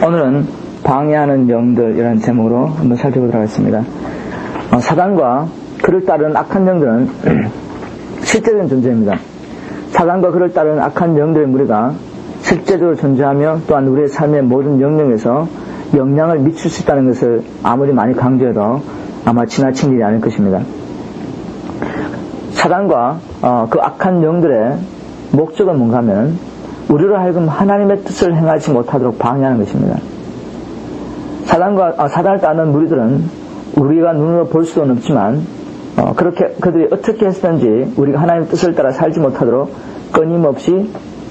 오늘은 방해하는 영들이라는 제목으로 한번 살펴보도록 하겠습니다. 사단과 그를 따르는 악한 영들은 실제적인 존재입니다. 사단과 그를 따르는 악한 영들의 무리가 실제적으로 존재하며 또한 우리의 삶의 모든 영역에서 영향을 미칠 수 있다는 것을 아무리 많이 강조해도 아마 지나친 일이 아닐 것입니다. 사단과 그 악한 영들의 목적은 뭔가 하면 우리로 하여금 하나님의 뜻을 행하지 못하도록 방해하는 것입니다. 사단을 따르는 무리들은 우리가 눈으로 볼 수는 없지만 그렇게 그들이 어떻게 했든지 우리가 하나님의 뜻을 따라 살지 못하도록 끊임없이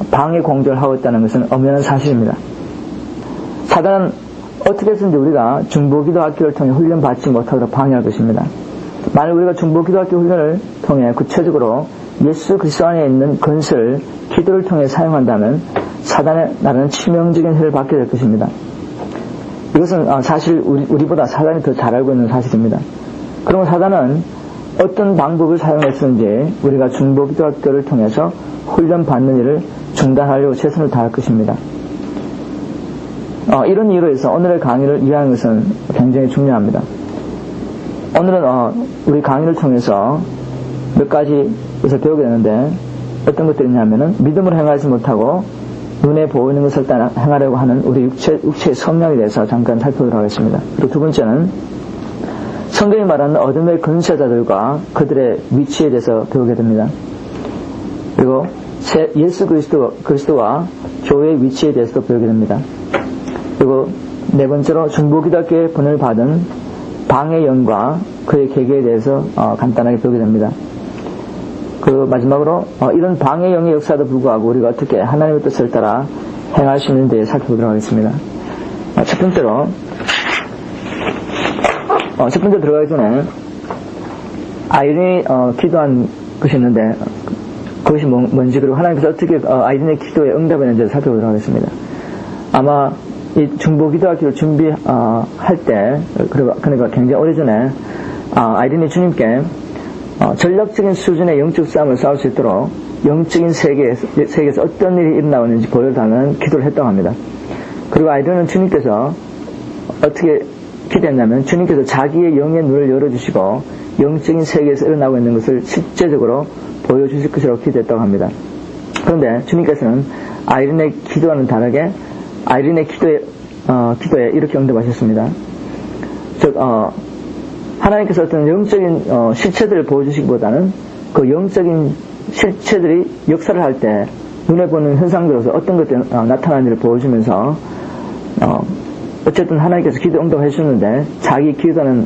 방해 공작을 하고 있다는 것은 엄연한 사실입니다. 사단은 어떻게 해서든지 우리가 중보기도 학교를 통해 훈련받지 못하도록 방해할 것입니다. 만약 우리가 중보기도 학교 훈련을 통해 구체적으로 예수 그리스도 안에 있는 건설, 기도를 통해 사용한다면 사단의 나라는 치명적인 해를 받게 될 것입니다. 이것은 사실 우리보다 사단이 더 잘 알고 있는 사실입니다. 그러면 사단은 어떤 방법을 사용했는지 우리가 중보기도 학교를 통해서 훈련받는 일을 중단하려고 최선을 다할 것입니다. 이런 이유로 해서 오늘의 강의를 이해하는 것은 굉장히 중요합니다. 오늘은 우리 강의를 통해서 몇 가지에서 배우게 되는데 어떤 것들이 있냐면은 믿음으로 행하지 못하고 눈에 보이는 것을 따라 행하려고 하는 우리 육체의 성향에 대해서 잠깐 살펴보도록 하겠습니다. 그리고 두 번째는 성경이 말하는 어둠의 권세자들과 그들의 위치에 대해서 배우게 됩니다. 그리고 예수 그리스도와 교회의 위치에 대해서도 배우게 됩니다. 그리고 네 번째로 중보기도학교에 분을 받은 방해영과 그의 계기에 대해서 간단하게 배우게 됩니다. 그 마지막으로 이런 방해영의 역사도 불구하고 우리가 어떻게 하나님의 뜻을 따라 행할 수 있는지 살펴보도록 하겠습니다. 첫 번째로 들어가기 전에 아이린이 기도한 것이 있는데 그것이 뭔지 그리고 하나님께서 어떻게 아이린의 기도에 응답했는지 살펴보도록 하겠습니다. 아마 이 중보기도학교를 준비할 때 그러니까 굉장히 오래전에 아이린이 주님께 전략적인 수준의 영적 싸움을 싸울 수 있도록 영적인 세계에서 어떤 일이 일어나는지 보여달라는 기도를 했다고 합니다. 그리고 아이린은 주님께서 어떻게 기도했냐면 주님께서 자기의 영의 눈을 열어주시고 영적인 세계에서 일어나고 있는 것을 실제적으로 보여주실 것이라고 기도했다고 합니다. 그런데 주님께서는 아이린의 기도와는 다르게 아이린의 기도에 이렇게 응답하셨습니다. 즉 하나님께서 어떤 영적인 실체들을 보여주시기보다는 그 영적인 실체들이 역사를 할 때 눈에 보는 현상들로서 어떤 것들이 나타나는지를 보여주면서 어쨌든 하나님께서 기도 응답해 주셨는데 자기 기도와는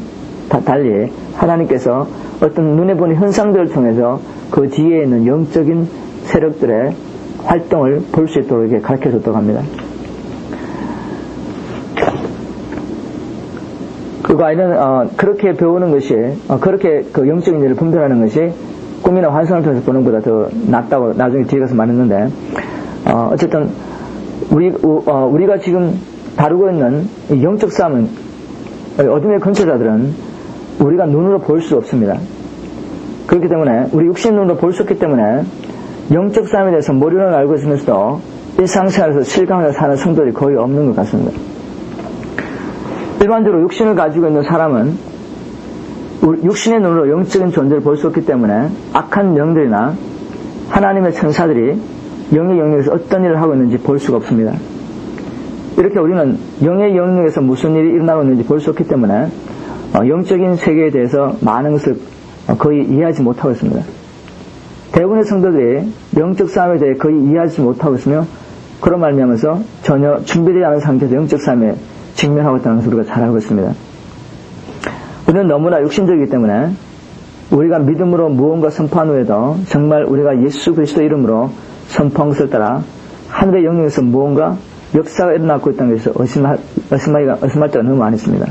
달리 하나님께서 어떤 눈에 보는 현상들을 통해서 그 뒤에 있는 영적인 세력들의 활동을 볼 수 있도록 이렇게 가르쳐 줬다고 합니다. 그리고 아이는 그렇게 배우는 것이 그렇게 그 영적인 일을 분별하는 것이 꿈이나 환상을 통해서 보는 것보다 더 낫다고 나중에 뒤에 가서 말했는데 어쨌든 우리가 지금 다루고 있는 이 영적 싸움은 어둠의 권세자들은 우리가 눈으로 볼 수 없습니다. 그렇기 때문에 우리 육신 눈으로 볼 수 없기 때문에 영적 싸움에 대해서 머리로는 알고 있으면서도 일상생활에서 실감하며 사는 성도들이 거의 없는 것 같습니다. 일반적으로 육신을 가지고 있는 사람은 육신의 눈으로 영적인 존재를 볼 수 없기 때문에 악한 영들이나 하나님의 천사들이 영의 영역에서 어떤 일을 하고 있는지 볼 수가 없습니다. 이렇게 우리는 영의 영역에서 무슨 일이 일어나고 있는지 볼 수 없기 때문에 영적인 세계에 대해서 많은 것을 거의 이해하지 못하고 있습니다. 대부분의 성도들이 영적 싸움에 대해 거의 이해하지 못하고 있으며 그런 말미암아서 전혀 준비되지 않은 상태에서 영적 싸움에 직면하고 있다는 것을 우리가 잘 알고 있습니다. 우리는 너무나 육신적이기 때문에 우리가 믿음으로 무언가 선포한 후에도 정말 우리가 예수 그리스도 이름으로 선포한 것을 따라 하늘의 영역에서 무언가 역사가 일어나고 있다는 것에서 의심할 때가 너무 많이 있습니다.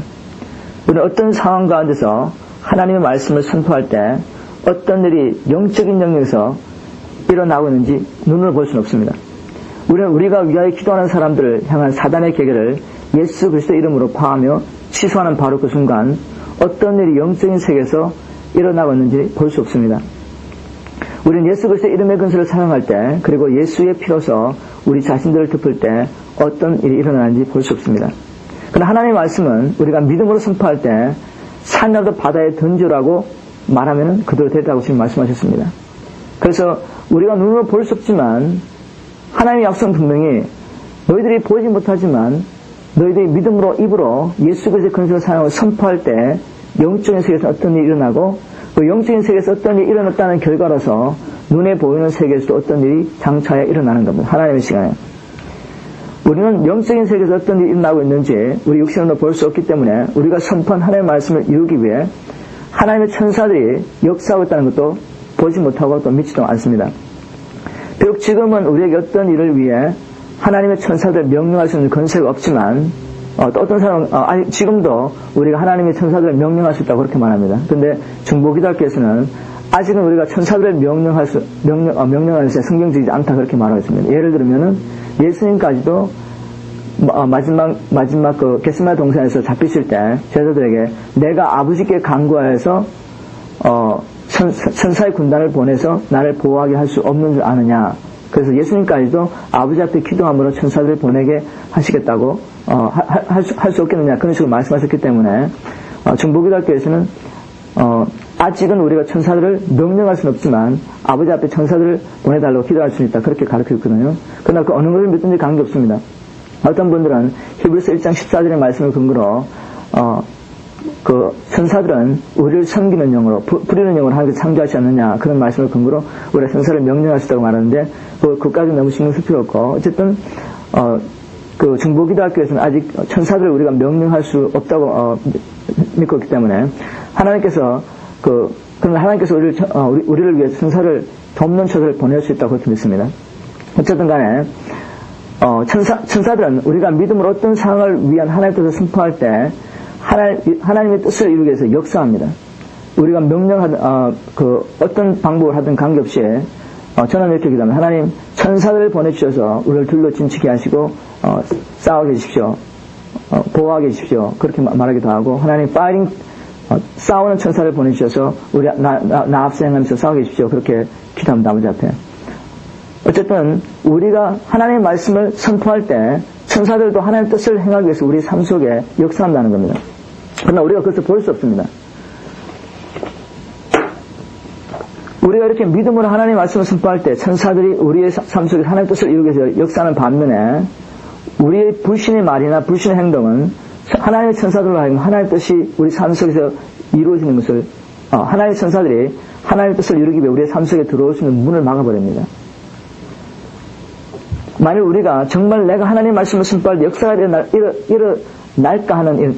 우리는 어떤 상황 가운데서 하나님의 말씀을 선포할 때 어떤 일이 영적인 영역에서 일어나고 있는지 눈으로 볼 수는 없습니다. 우리는 우리가 위하여 기도하는 사람들을 향한 사단의 계계를 예수 그리스도 이름으로 파하며 취소하는 바로 그 순간 어떤 일이 영적인 세계에서 일어나고 있는지 볼 수 없습니다. 우리는 예수 그리스도의 이름의 근세를 사용할 때, 그리고 예수의 피로서 우리 자신들을 덮을 때 어떤 일이 일어나는지 볼 수 없습니다. 그러나 하나님의 말씀은 우리가 믿음으로 선포할 때 산이라도 바다에 던지라고 말하면 그대로 되리라고 지금 말씀하셨습니다. 그래서 우리가 눈으로 볼 수 없지만 하나님의 약속은 분명히 너희들이 보지 못하지만 너희들이 믿음으로 입으로 예수 그리스도의 근세를 사용하고 선포할 때 영적인 세계에서 어떤 일이 일어나고 그 영적인 세계에서 어떤 일이 일어났다는 결과로서 눈에 보이는 세계에서도 어떤 일이 장차에 일어나는 겁니다. 하나님의 시간에. 우리는 영적인 세계에서 어떤 일이 일어나고 있는지 우리 육신으로 볼 수 없기 때문에 우리가 선포한 하나님의 말씀을 이루기 위해 하나님의 천사들이 역사하고 있다는 것도 보지 못하고 또 믿지도 않습니다. 비록 지금은 우리에게 어떤 일을 위해 하나님의 천사들을 명령할 수 있는 권세가 없지만 또 어떤 사람은 아니 지금도 우리가 하나님의 천사들을 명령할 수 있다고 그렇게 말합니다. 그런데 중보기도학교에서는 아직은 우리가 천사들을 명령할 수 성경적이지 않다 그렇게 말하고 있습니다. 예를 들면은 예수님까지도 마지막 그 겟세마네 동산에서 잡히실 때 제자들에게 내가 아버지께 간구하여서 천사의 군단을 보내서 나를 보호하게 할 수 없는 줄 아느냐. 그래서 예수님까지도 아버지 앞에 기도함으로 천사들을 보내게 하시겠다고 할 수 없겠느냐 그런 식으로 말씀하셨기 때문에 중보기도학교에서는 아직은 우리가 천사들을 명령할 수는 없지만 아버지 앞에 천사들을 보내달라고 기도할 수 있다 그렇게 가르치고 있거든요. 그러나 그 어느 것을 믿든지 관계없습니다. 어떤 분들은 히브리서 1장 14절의 말씀을 근거로 그 천사들은 우리를 섬기는 영으로 부리는 영으로 하나님께서 창조하지 않느냐 그런 말씀을 근거로 우리가 천사를 명령할 수 있다고 말하는데 그까지 너무 신경 쓸 필요 없고 어쨌든 그 중보기도학교에서는 아직 천사들을 우리가 명령할 수 없다고 믿고 있기 때문에 하나님께서 그러나 하나님께서 우리를 위해 천사를 돕는 천사를 보낼 수 있다고 그렇게 믿습니다. 어쨌든 간에 천사들은 우리가 믿음으로 어떤 상황을 위한 하나님의 뜻을 선포할 때 하나님의 뜻을 이루기 위해서 역사합니다. 우리가 명령하든 어떤 방법을 하든 관계없이 저는 이렇게 기도합니다. 하나님 천사들을 보내주셔서 우리를 둘러 짐치게 하시고 싸우게 해주십시오. 보호하게 해주십시오. 그렇게 말하기도 하고 하나님 싸우는 천사를 보내주셔서 우리 나 앞서 행하면서 싸우게 해주십시오. 그렇게 기도합니다. 아버지 앞에. 어쨌든 우리가 하나님의 말씀을 선포할 때 천사들도 하나님의 뜻을 행하기 위해서 우리 삶 속에 역사한다는 겁니다. 그러나 우리가 그것을 볼 수 없습니다. 우리가 이렇게 믿음으로 하나님의 말씀을 선포할 때 천사들이 우리의 삶 속에 하나님의 뜻을 이루기 위해서 역사하는 반면에 우리의 불신의 말이나 불신의 행동은 하나님의 천사들로 하여금 하나님의 뜻이 우리 삶 속에서 이루어지는 것을 하나님의 천사들이 하나님의 뜻을 이루기 위해 우리의 삶 속에 들어올 수 있는 문을 막아버립니다. 만일 우리가 정말 내가 하나님의 말씀을 선포할 때 역사가 일어날까 하는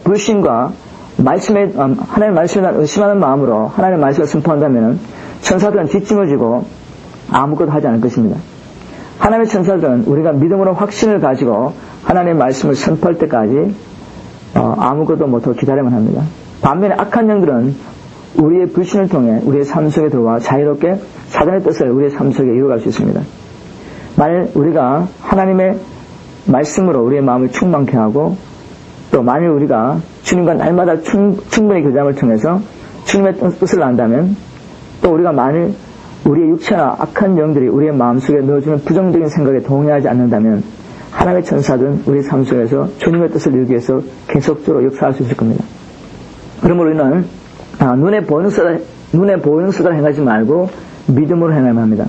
불신과 하나님의 말씀을 의심하는 마음으로 하나님의 말씀을 선포한다면 천사들은 뒷짐을 지고 아무것도 하지 않을 것입니다. 하나님의 천사들은 우리가 믿음으로 확신을 가지고 하나님의 말씀을 선포할 때까지 아무것도 못하고 기다려만 합니다. 반면에 악한 영들은 우리의 불신을 통해 우리의 삶 속에 들어와 자유롭게 사단의 뜻을 우리의 삶 속에 이루어갈 수 있습니다. 만일 우리가 하나님의 말씀으로 우리의 마음을 충만케 하고 또 만일 우리가 주님과 날마다 충분히 교제함을 통해서 주님의 뜻을 안다면 또 우리가 만일 우리의 육체나 악한 영들이 우리의 마음속에 넣어주는 부정적인 생각에 동의하지 않는다면 하나님의 천사들은 우리 삶 속에서 주님의 뜻을 이루기 위해서 계속적으로 역사할 수 있을 겁니다. 그러므로 우리는 눈에 보이는 수단을 행하지 말고 믿음으로 행해야만 합니다.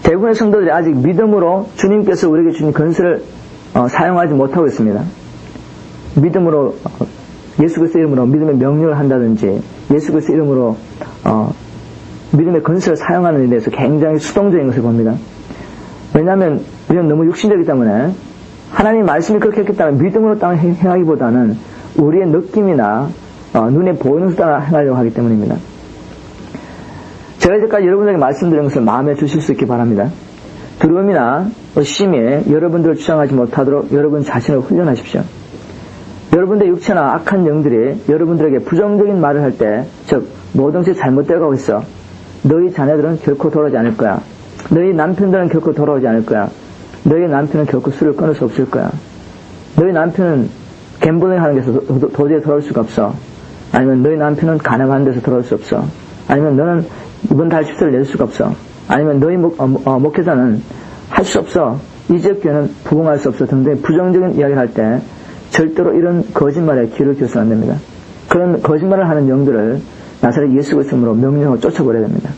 대부분의 성도들이 아직 믿음으로 주님께서 우리에게 주신 권세를 사용하지 못하고 있습니다. 믿음으로 예수 그리스도 이름으로 믿음의 명령을 한다든지 예수 그리스도 이름으로 믿음의 권세를 사용하는 데 대해서 굉장히 수동적인 것을 봅니다. 왜냐하면 우리는 너무 육신적이기 때문에 하나님 말씀이 그렇게 했겠다는 믿음으로 행하기보다는 우리의 느낌이나 눈에 보이는 수단을 행하려고 하기 때문입니다. 제가 이제까지 여러분에게 말씀드린 것을 마음에 두실 수 있기 바랍니다. 두려움이나 의심이 여러분들을 주장하지 못하도록 여러분 자신을 훈련하십시오. 여러분들의 육체나 악한 영들이 여러분들에게 부정적인 말을 할 때, 즉 모든 것이 잘못되어 가고 있어. 너희 자녀들은 결코 돌아오지 않을 거야. 너희 남편들은 결코 돌아오지 않을 거야. 너희 남편은 결코 술을 끊을 수 없을 거야. 너희 남편은 갬블링 하는 데서 도저히 돌아올 수가 없어. 아니면 너희 남편은 가난한 데서 돌아올 수 없어. 아니면 너는 이번 달 집세를 낼 수가 없어. 아니면 너희 목회자는 할 수 없어. 이 지역 교회는 부흥할 수 없어. 등등 부정적인 이야기를 할 때 절대로 이런 거짓말에 귀를 기울여서는 안 됩니다. 그런 거짓말을 하는 영들을 나사렛 예수 그리스도로 명령하고 쫓아버려야 됩니다.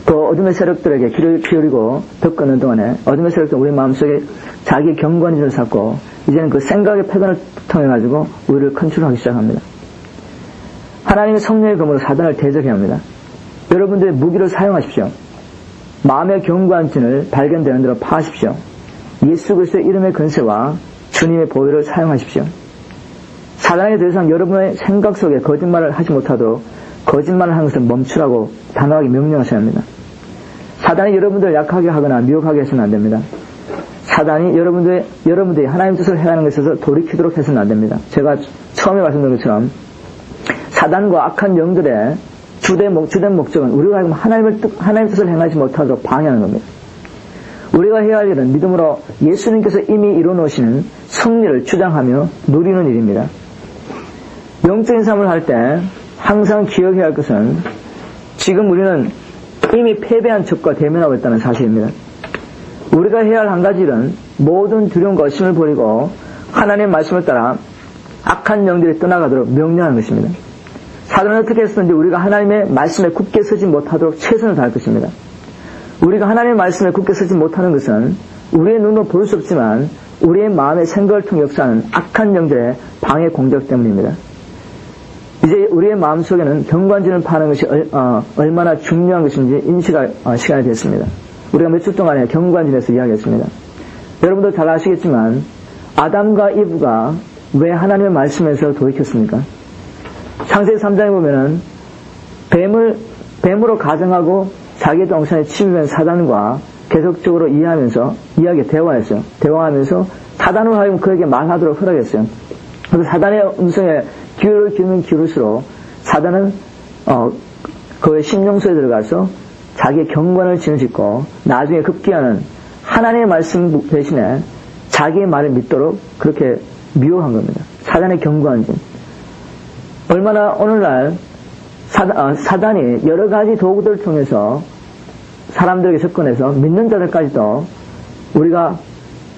그 어둠의 세력들에게 귀를 기울이고 덮는 동안에 어둠의 세력들은 우리 마음속에 자기 경관지를 쌓고 이제는 그 생각의 패단을 통해 가지고 우리를 컨트롤하기 시작합니다. 하나님의 성령의 검으로 사단을 대적해야 합니다. 여러분들의 무기를 사용하십시오. 마음의 경관진을 발견되는 대로 파하십시오. 예수 그리스도의 이름의 권세와 주님의 보혈을 사용하십시오. 사단에 대해서 여러분의 생각 속에 거짓말을 하지 못하도록 거짓말을 하는 것을 멈추라고 단호하게 명령하셔야 합니다. 사단이 여러분들을 약하게 하거나 미혹하게 해서는 안 됩니다. 사단이 여러분들이 하나님 뜻을 행하는 것에 있어서 돌이키도록 해서는 안 됩니다. 제가 처음에 말씀드린 것처럼 사단과 악한 영들의 주된 목적은 우리가 하여금 하나님 뜻을 행하지 못하도록 방해하는 겁니다. 우리가 해야 할 일은 믿음으로 예수님께서 이미 이루어놓으시는 승리를 주장하며 누리는 일입니다. 영적인 삶을 할 때 항상 기억해야 할 것은 지금 우리는 이미 패배한 적과 대면하고 있다는 사실입니다. 우리가 해야 할 한 가지 일은 모든 두려움과 의심을 버리고 하나님의 말씀을 따라 악한 영들이 떠나가도록 명령하는 것입니다. 사단은 어떻게 했었는지 우리가 하나님의 말씀에 굳게 서지 못하도록 최선을 다할 것입니다. 우리가 하나님의 말씀에 굳게 서지 못하는 것은 우리의 눈으로 볼 수 없지만 우리의 마음의 생각을 통해 역사하는 악한 영들의 방해 공작 때문입니다. 이제 우리의 마음속에는 경관진을 파는 것이 얼마나 중요한 것인지 인식할 시간이 됐습니다. 우리가 몇 주 동안에 경관진에서 이야기했습니다. 여러분도 잘 아시겠지만 아담과 이브가 왜 하나님의 말씀에서 돌이켰습니까? 창세기 3장에 보면은 뱀으로 가정하고 자기 동산에 침입한 사단과 계속적으로 대화했어요. 대화하면서 사단으로 하여금 그에게 말하도록 허락했어요. 그래서 사단의 음성에 귀를 기울이면 기울일수록 사단은 그의 심령소에 들어가서 자기의 경관을 지어짓고 나중에 급기야는 하나님의 말씀 대신에 자기의 말을 믿도록 그렇게 미혹한 겁니다. 사단의 경관진. 얼마나 오늘날 사단이 여러 가지 도구들을 통해서 사람들에게 접근해서 믿는 자들까지도 우리가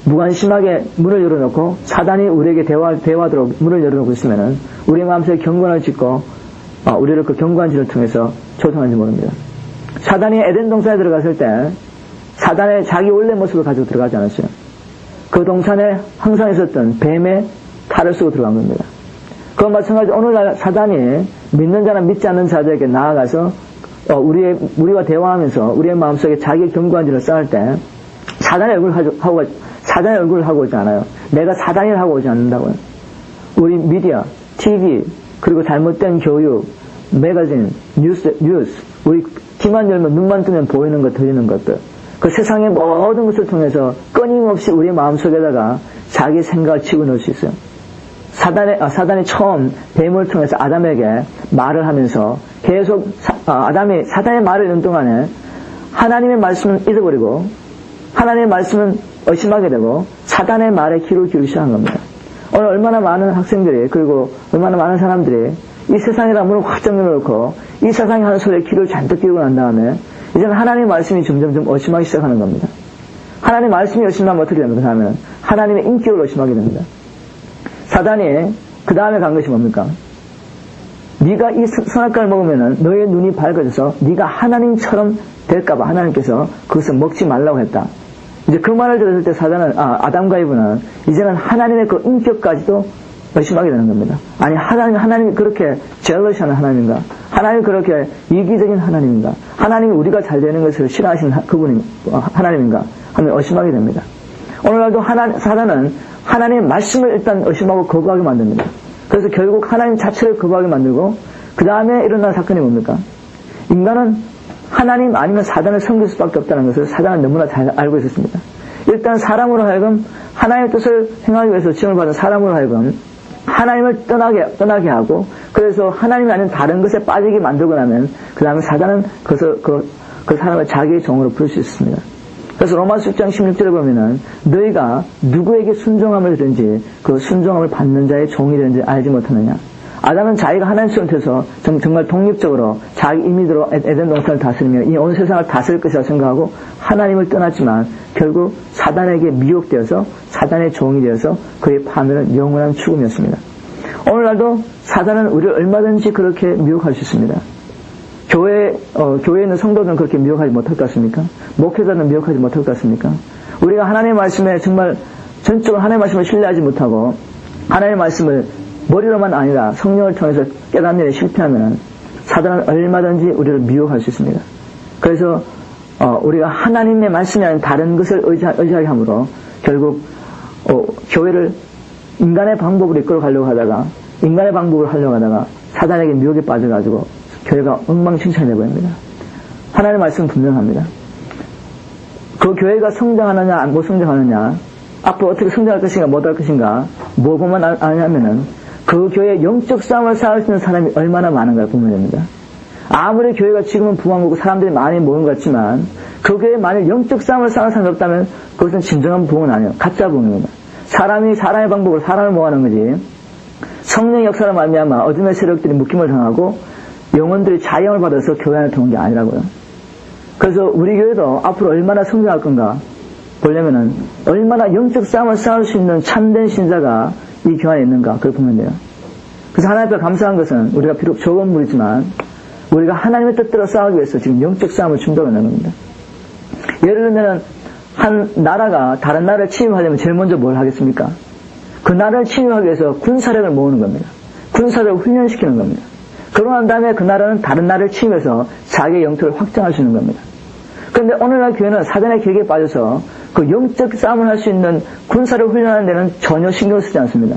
무관심하게 문을 열어놓고 사단이 우리에게 대화하도록 문을 열어놓고 있으면은 우리 마음속에 경관을 짓고 우리를 그 경관진을 통해서 조성하는지 모릅니다. 사단이 에덴 동산에 들어갔을 때 사단의 자기 원래 모습을 가지고 들어가지 않았어요. 그 동산에 항상 있었던 뱀의 탈을 쓰고 들어간 겁니다. 그와 마찬가지로 오늘날 사단이 믿는 자나 믿지 않는 자들에게 나아가서 우리와 대화하면서 우리의 마음속에 자기의 경관진을 쌓을 때 사단의 얼굴을 하고 오지 않아요. 내가 사단을 하고 오지 않는다고요. 우리 미디어, TV, 그리고 잘못된 교육, 매거진, 뉴스, 우리 귀만 열면 눈만 뜨면 보이는 것, 들리는 것들. 그 세상의 모든 것을 통해서 끊임없이 우리 마음속에다가 자기 생각을 집어넣을 수 있어요. 사단이 처음 뱀을 통해서 아담에게 말을 하면서 계속 아담이 사단의 말을 듣는 동안에 하나님의 말씀은 잊어버리고 하나님의 말씀은 의심하게 되고 사단의 말에 귀를 기울이기 시작한 겁니다. 오늘 얼마나 많은 학생들이 그리고 얼마나 많은 사람들이 이 세상에다 문을 확 잠겨놓고 이 세상이 하는 소리에 귀를 잔뜩 기울이고 난 다음에 이제는 하나님의 말씀이 점점점 의심하기 시작하는 겁니다. 하나님의 말씀이 의심하면 어떻게 됩니까? 하면 하나님의 인격을 의심하게 됩니다. 사단이 그 다음에 간 것이 뭡니까? 네가 이 선악과를 먹으면은 너의 눈이 밝아져서 네가 하나님처럼 될까봐 하나님께서 그것을 먹지 말라고 했다. 이제 그 말을 들었을 때 사단은 아담과 이브는 이제는 하나님의 그 인격까지도 의심하게 되는 겁니다. 아니 하나님이 그렇게 젤러시한 하나님인가? 하나님이 그렇게 이기적인 하나님인가? 하나님이 우리가 잘 되는 것을 싫어하시는 그분이 하나님인가? 하면 의심하게 됩니다. 오늘날도 사단은 하나님의 말씀을 일단 의심하고 거부하게 만듭니다. 그래서 결국 하나님 자체를 거부하게 만들고 그 다음에 일어난 사건이 뭡니까? 인간은 하나님 아니면 사단을 섬길 수밖에 없다는 것을 사단은 너무나 잘 알고 있었습니다. 일단 사람으로 하여금 하나님의 뜻을 행하기 위해서 지원을 받은 사람으로 하여금 하나님을 떠나게 하고 그래서 하나님이 아닌 다른 것에 빠지게 만들고 나면 그 다음에 사단은 그 사람을 자기의 종으로 부를 수 있습니다. 그래서 로마서 6장 16절에 보면은 너희가 누구에게 순종함을 들든지 그 순종함을 받는 자의 종이 되는지 알지 못하느냐. 아담은 자기가 하나님 수준에서 정말 독립적으로 자기 임의대로 에덴 동산을 다스리며 이 온 세상을 다스릴 것이라고 생각하고 하나님을 떠났지만 결국 사단에게 미혹되어서 사단의 종이 되어서 그의 파멸은 영원한 죽음이었습니다. 오늘날도 사단은 우리를 얼마든지 그렇게 미혹할 수 있습니다. 교회에 있는 성도들은 그렇게 미혹하지 못할 것 같습니까? 목회자는 미혹하지 못할 것 같습니까? 우리가 하나님의 말씀에 정말 전적으로 하나님의 말씀을 신뢰하지 못하고 하나님의 말씀을 머리로만 아니라 성령을 통해서 깨닫는 일에 실패하면 사단은 얼마든지 우리를 미혹할 수 있습니다. 그래서 우리가 하나님의 말씀이 아닌 다른 것을 의지하게 함으로 결국 교회를 인간의 방법으로 이끌어가려고 하다가 인간의 방법으로 하려고 하다가 사단에게 미혹에 빠져가지고 교회가 엉망진창이 되어버립니다. 하나님의 말씀은 분명합니다. 그 교회가 성장하느냐 못 성장하느냐 앞으로 어떻게 성장할 것인가 못할 것인가 뭐만 아냐면은 그 교회의 영적 싸움을 싸울 수 있는 사람이 얼마나 많은가를 보면 됩니다. 아무리 교회가 지금은 부흥하고 사람들이 많이 모인 것 같지만 그 교회에 만일 영적 싸움을 싸우는 사람이 없다면 그것은 진정한 부흥은 아니에요. 가짜 부흥입니다. 사람이 사람의 방법으로 사람을 모아는 거지 성령의 역사로 말미암아 어둠의 세력들이 묶임을 당하고 영혼들이 자영을 받아서 교회 안에 들어온 게 아니라고요. 그래서 우리 교회도 앞으로 얼마나 성장할 건가 보려면은 얼마나 영적 싸움을 싸울 수 있는 참된 신자가 이 교회 안에 있는가 그걸 보면 돼요. 그래서 하나님 앞에 감사한 것은 우리가 비록 적은 무리지만 우리가 하나님의 뜻대로 싸우기 위해서 지금 영적 싸움을 준비하는 겁니다. 예를 들면 한 나라가 다른 나라를 침입하려면 제일 먼저 뭘 하겠습니까? 그 나라를 침입하기 위해서 군사력을 모으는 겁니다. 군사력을 훈련시키는 겁니다. 그러고 난 다음에 그 나라는 다른 나라를 침입해서 자기의 영토를 확장할 수 있는 겁니다. 그런데 오늘날 교회는 사단의 계획에 빠져서 그 영적 싸움을 할 수 있는 군사를 훈련하는 데는 전혀 신경을 쓰지 않습니다.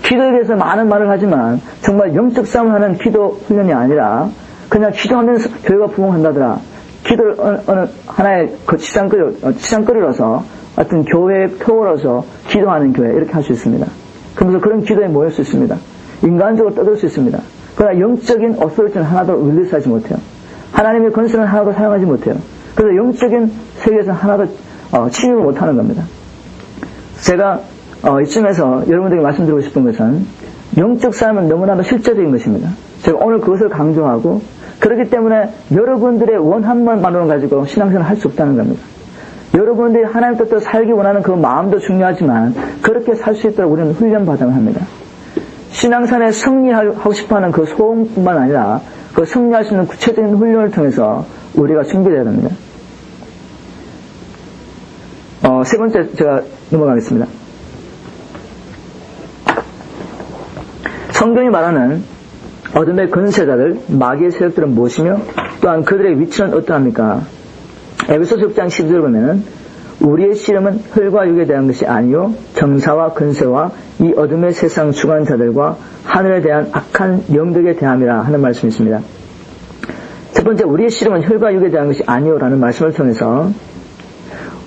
기도에 대해서 많은 말을 하지만 정말 영적 싸움을 하는 기도 훈련이 아니라 그냥 기도하면서 교회가 부흥한다더라. 기도를 어느 하나의 그 치장거리로서 어떤 교회의 표어로서 기도하는 교회 이렇게 할 수 있습니다. 그러면서 그런 기도에 모일 수 있습니다. 인간적으로 떠들 수 있습니다. 그러나 영적인 어소리티는 하나도 릴리스하지 못해요. 하나님의 권세는 하나도 사용하지 못해요. 그래서 영적인 세계에서는 하나도 침입을 못하는 겁니다. 제가 이쯤에서 여러분들에게 말씀드리고 싶은 것은 영적 싸움은 너무나도 실제적인 것입니다. 제가 오늘 그것을 강조하고 그렇기 때문에 여러분들의 원함만으로 가지고 신앙생활을 할 수 없다는 겁니다. 여러분들이 하나님 뜻대로 살기 원하는 그 마음도 중요하지만 그렇게 살 수 있도록 우리는 훈련받아야 합니다. 신앙생활에 승리하고 싶어하는 그 소원뿐만 아니라 그 승리할 수 있는 구체적인 훈련을 통해서 우리가 준비되어야 됩니다. 세 번째 제가 넘어가겠습니다. 성경이 말하는 어둠의 권세자들, 마귀의 세력들은 무엇이며 또한 그들의 위치는 어떠합니까? 에베소서 6장 12절을 보면은 우리의 씨름은 혈과 육에 대한 것이 아니요 정사와 근세와 이 어둠의 세상 주관자들과 하늘에 대한 악한 영들에 대함이라 하는 말씀이 있습니다. 첫 번째 우리의 씨름은 혈과 육에 대한 것이 아니요 라는 말씀을 통해서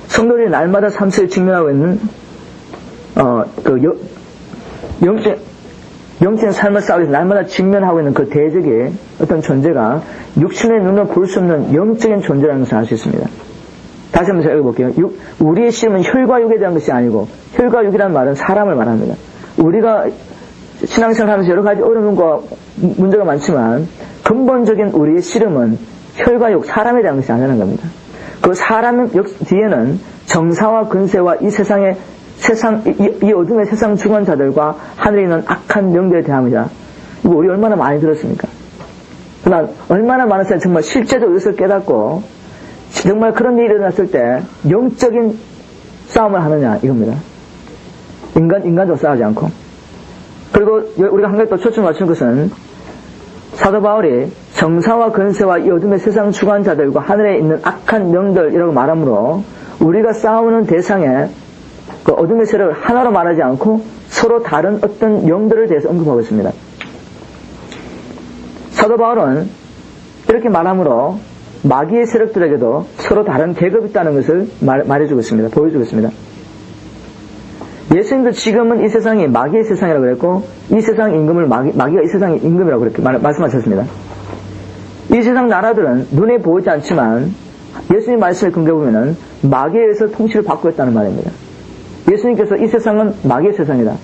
성도들이 날마다 삶 속에 직면하고 있는 영적인 삶을 싸우기 위해서 날마다 직면하고 있는 그 대적의 어떤 존재가 육신의 눈으로 볼 수 없는 영적인 존재라는 것을 알 수 있습니다. 다시 한번 제가 읽어볼게요. 우리의 씨름은 혈과 육에 대한 것이 아니고 혈과 육이라는 말은 사람을 말합니다. 우리가 신앙생활 하면서 여러 가지 어려움과 문제가 많지만 근본적인 우리의 씨름은 혈과 육, 사람에 대한 것이 아니라는 겁니다. 그 사람 뒤에는 정사와 근세와 이 세상의 이 어둠의 세상 주관자들과 하늘에 있는 악한 영들에 대함이다. 이거 우리 얼마나 많이 들었습니까? 그러나 얼마나 많은 사람이 정말 실제적으로 이것을 깨닫고 정말 그런 일이 일어났을 때 영적인 싸움을 하느냐 이겁니다. 인간적으로 싸우지 않고. 그리고 우리가 한 가지 또 초점 맞춘 것은 사도 바울이 정사와 근세와 이 어둠의 세상 주관자들과 하늘에 있는 악한 영들이라고 말하므로 우리가 싸우는 대상에 그 어둠의 세력을 하나로 말하지 않고 서로 다른 어떤 영들에 대해서 언급하고 있습니다. 사도 바울은 이렇게 말하므로 마귀의 세력들에게도 서로 다른 계급이 있다는 것을 말해주고 있습니다. 보여주고 있습니다. 예수님도 지금은 이 세상이 마귀의 세상이라고 그랬고 이 세상 임금을 마귀가 이 세상의 임금이라고 그렇게 말씀하셨습니다. 이 세상 나라들은 눈에 보이지 않지만 예수님 말씀을 근거해보면 마귀에 의해서 통치를 받고 있다는 말입니다. 예수님께서 이 세상은 마귀의 세상이다.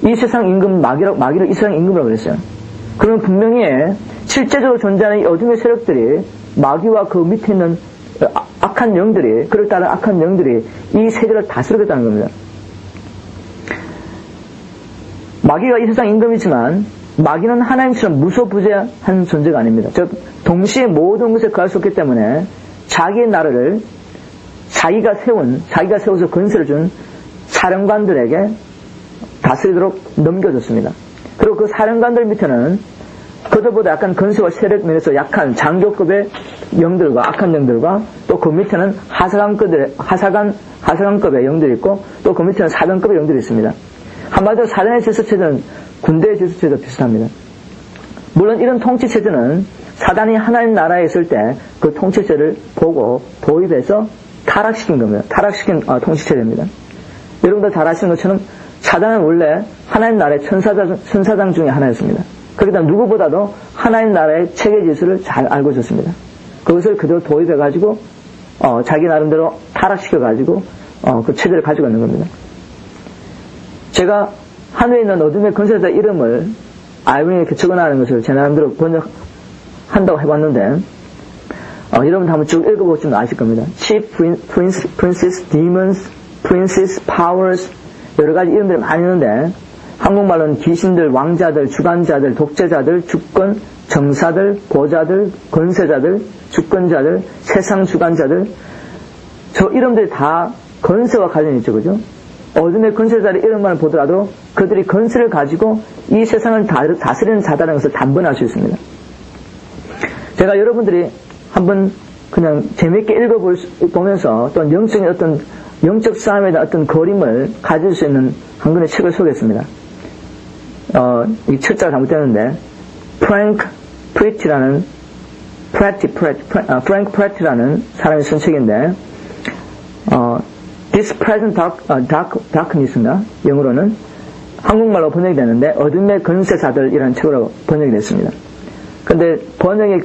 이 세상 임금 마귀를 이 세상 임금이라고 그랬어요. 그러면 분명히 실제적으로 존재하는 이 어둠의 세력들이 마귀와 그 밑에 있는 악한 영들이, 그를 따른 악한 영들이 이 세계를 다스리겠다는 겁니다. 마귀가 이 세상 임금이지만 마귀는 하나님처럼 무소부재한 존재가 아닙니다. 즉 동시에 모든 것에 거할 수 없기 때문에 자기의 나라를 자기가 세워서 건설을 준 사령관들에게 다스리도록 넘겨줬습니다. 그리고 그 사령관들 밑에는 그들보다 약간 건설과 세력 면에서 약한 장교급의 영들과 악한 영들과 또 그 밑에는 하사관급의 영들이 있고 또 그 밑에는 사병급의 영들이 있습니다. 한마디로 사단의 질서체제는 군대의 질서체제도 비슷합니다. 물론 이런 통치체제는 사단이 하나님 나라에 있을 때 그 통치체제를 보고 도입해서 타락시킨 겁니다. 타락시킨 통치체제입니다. 여러분들 잘 아시는 것처럼 사단은 원래 하나님 나라의 천사장 중에 하나였습니다. 그렇기 때문에 누구보다도 하나님 나라의 체계 질서를 잘 알고 있었습니다. 그것을 그대로 도입해가지고 자기 나름대로 타락시켜가지고 그 체제를 가지고 있는 겁니다. 제가 하늘에 있는 어둠의 건설자 이름을 아이언에 이렇게 적어놔는 것을 제 나름대로 번역한다고 해봤는데 여러분도 한번 쭉 읽어보시면 아실 겁니다. Chief, Princes, Demons, Princes, Powers 여러 가지 이름들이 많이 있는데 한국말로는 귀신들, 왕자들, 주관자들, 독재자들, 주권, 정사들, 보자들, 권세자들, 주권자들, 세상 주관자들 저 이름들이 다 건세와 관련이 있죠. 그죠? 어둠의 건세자의 이름만 보더라도 그들이 건세를 가지고 이 세상을 다스리는 자다라는 것을 단번에 알 수 있습니다. 제가 여러분들이 한번 그냥 재미있게 읽어보면서 또 영적인 어떤 영적 싸움에 대한 어떤 그림을 가질 수 있는 한 권의 책을 소개했습니다. 이 철자가 잘못되는데 프랭크 프레티라는 사람이 쓴 책인데 This Present Darkness인가? 영어로는 한국말로 번역이 되는데 어둠의 건세자들이라는 책으로 번역이 됐습니다. 근데 번역이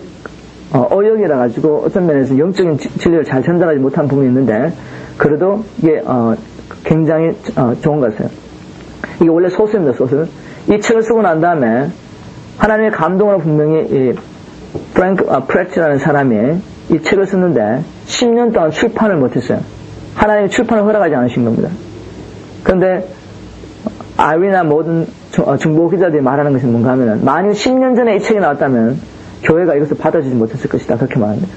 어역이라 가지고 어떤 면에서 영적인 진리를 잘 전달하지 못한 부분이 있는데 그래도 이게 굉장히 좋은 것 같아요. 이게 원래 소설입니다. 소설. 이 책을 쓰고 난 다음에 하나님의 감동으로 분명히 이 프랭크 프레티라는 사람이 이 책을 썼는데 10년 동안 출판을 못했어요. 하나님이 출판을 허락하지 않으신 겁니다. 그런데 아이리나 모든 중보 기자들이 말하는 것이 뭔가 하면은 만일 10년 전에 이 책이 나왔다면 교회가 이것을 받아주지 못했을 것이다. 그렇게 말합니다.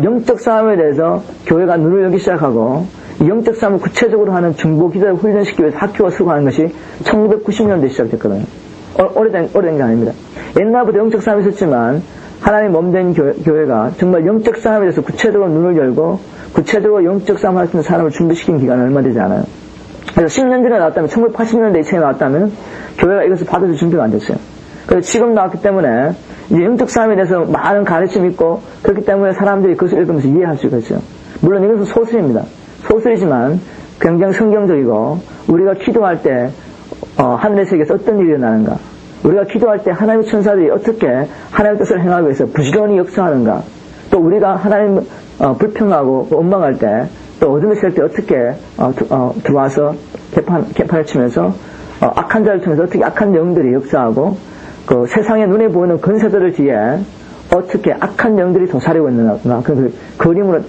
영적 싸움에 대해서 교회가 눈을 열기 시작하고 영적 싸움을 구체적으로 하는 중보 기자를 훈련시키기 위해서 학교가 수고하는 것이 1990년대에 시작됐거든요. 오래된 게 아닙니다. 옛날부터 영적 싸움이 있었지만 하나님 몸된 교회가 정말 영적 싸움에 대해서 구체적으로 눈을 열고 구체적으로 영적 싸움을 할 수 있는 사람을 준비시킨 기간은 얼마 되지 않아요. 그래서 10년 전에 나왔다면 1980년대에 이 책이 나왔다면 교회가 이것을 받아줄 준비가 안 됐어요. 그래서 지금 나왔기 때문에 이제 영적 싸움에 대해서 많은 가르침이 있고 그렇기 때문에 사람들이 그것을 읽으면서 이해할 수 있겠죠. 물론 이것은 소설입니다. 소설이지만 굉장히 성경적이고 우리가 기도할 때 하늘의 세계에서 어떤 일이 일어나는가, 우리가 기도할 때 하나님의 천사들이 어떻게 하나님의 뜻을 행하기 위해서 부지런히 역사하는가, 또 우리가 하나님 불평하고 원망할 때 또 어둠의 세력들이 어떻게 들어와서 개판을 치면서 악한 자를 통해서 어떻게 악한 영들이 역사하고 그 세상의 눈에 보이는 건세들을 뒤에 어떻게 악한 영들이 도사리고 있는가 그 그림으로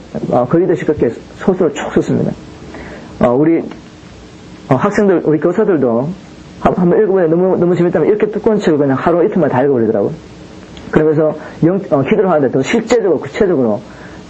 그리듯이 그렇게 소설을 쭉 썼습니다. 우리 학생들, 우리 교사들도 한번 읽어보면 너무 재밌다면 이렇게 두꺼운 책을 그냥 하루 이틀만 다 읽어버리더라고요. 그러면서 기도를 하는데 더 실제적으로 구체적으로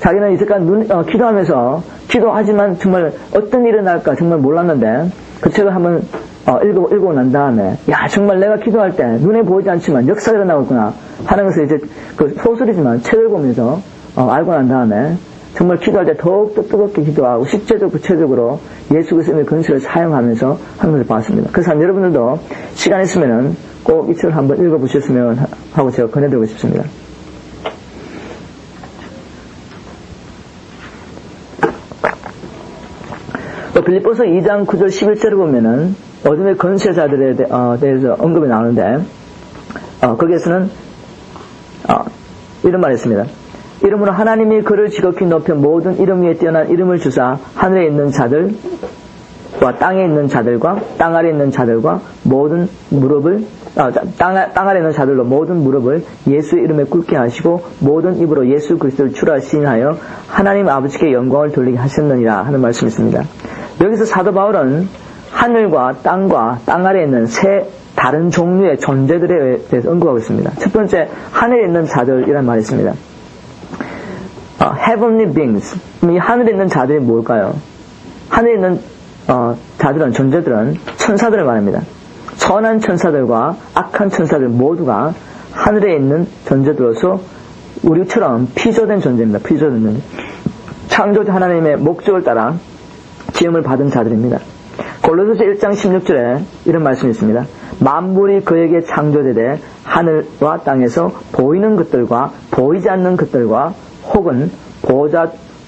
자기는 이제까지 기도하면서 기도하지만 정말 어떤 일이 날까 정말 몰랐는데 그 책을 한번 읽고 난 다음에 야 정말 내가 기도할 때 눈에 보이지 않지만 역사가 일어나고 있구나 하는 것을 이제 그 소설이지만 책을 보면서 알고 난 다음에 정말 기도할 때 더욱더 뜨겁게 기도하고 실제적으로 구체적으로 예수 그리스도의 건설을 사용하면서 하는 것을 봤습니다. 그래서 여러분들도 시간 있으면은 꼭 이 책을 한번 읽어보셨으면 하고 제가 권해드리고 싶습니다. 빌립보서 2장 9절 11절을 보면은 어둠의 건세자들에 대해서 언급이 나오는데 거기에서는 이런 말이 있습니다. 이름으로 하나님이 그를 지극히 높여 모든 이름 위에 뛰어난 이름을 주사 하늘에 있는 자들 땅에 있는 자들과 땅 아래에 있는 자들과 모든 무릎을 땅 아래에 있는 자들로 모든 무릎을 예수의 이름에 꿇게 하시고 모든 입으로 예수 그리스도를 주라 시인하여 하나님 아버지께 영광을 돌리게 하셨느니라 하는 말씀이 있습니다. 여기서 사도 바울은 하늘과 땅과 땅 아래에 있는 세 다른 종류의 존재들에 대해서 언급하고 있습니다. 첫 번째, 하늘에 있는 자들이라는 말이 있습니다. Heavenly beings. 이 하늘에 있는 자들이 뭘까요? 하늘에 있는 자들은, 존재들은 천사들을 말합니다. 선한 천사들과 악한 천사들 모두가 하늘에 있는 존재들로서 우리처럼 피조된 존재입니다. 피조된 존재. 창조주 하나님의 목적을 따라 지음을 받은 자들입니다. 골로새서 1장 16절에 이런 말씀이 있습니다. 만물이 그에게 창조되되 하늘과 땅에서 보이는 것들과 보이지 않는 것들과 혹은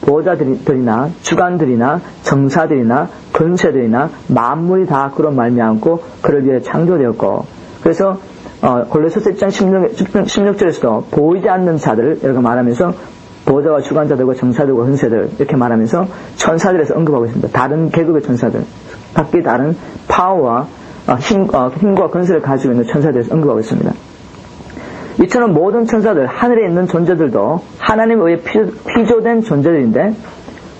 보호자들이나 주관들이나 정사들이나 권세들이나 만물이 다 그로 말미암고 그를 위해 창조되었고, 그래서 골로새서 1장 16절에서도 보이지 않는 자들을 이렇게 말하면서 보호자와 주관자들과 정사들과 권세들 이렇게 말하면서 천사들에서 언급하고 있습니다. 다른 계급의 천사들, 각기 다른 파워와 힘과 권세를 가지고 있는 천사들에서 언급하고 있습니다. 이처럼 모든 천사들, 하늘에 있는 존재들도 하나님에 의해 피조된 존재들인데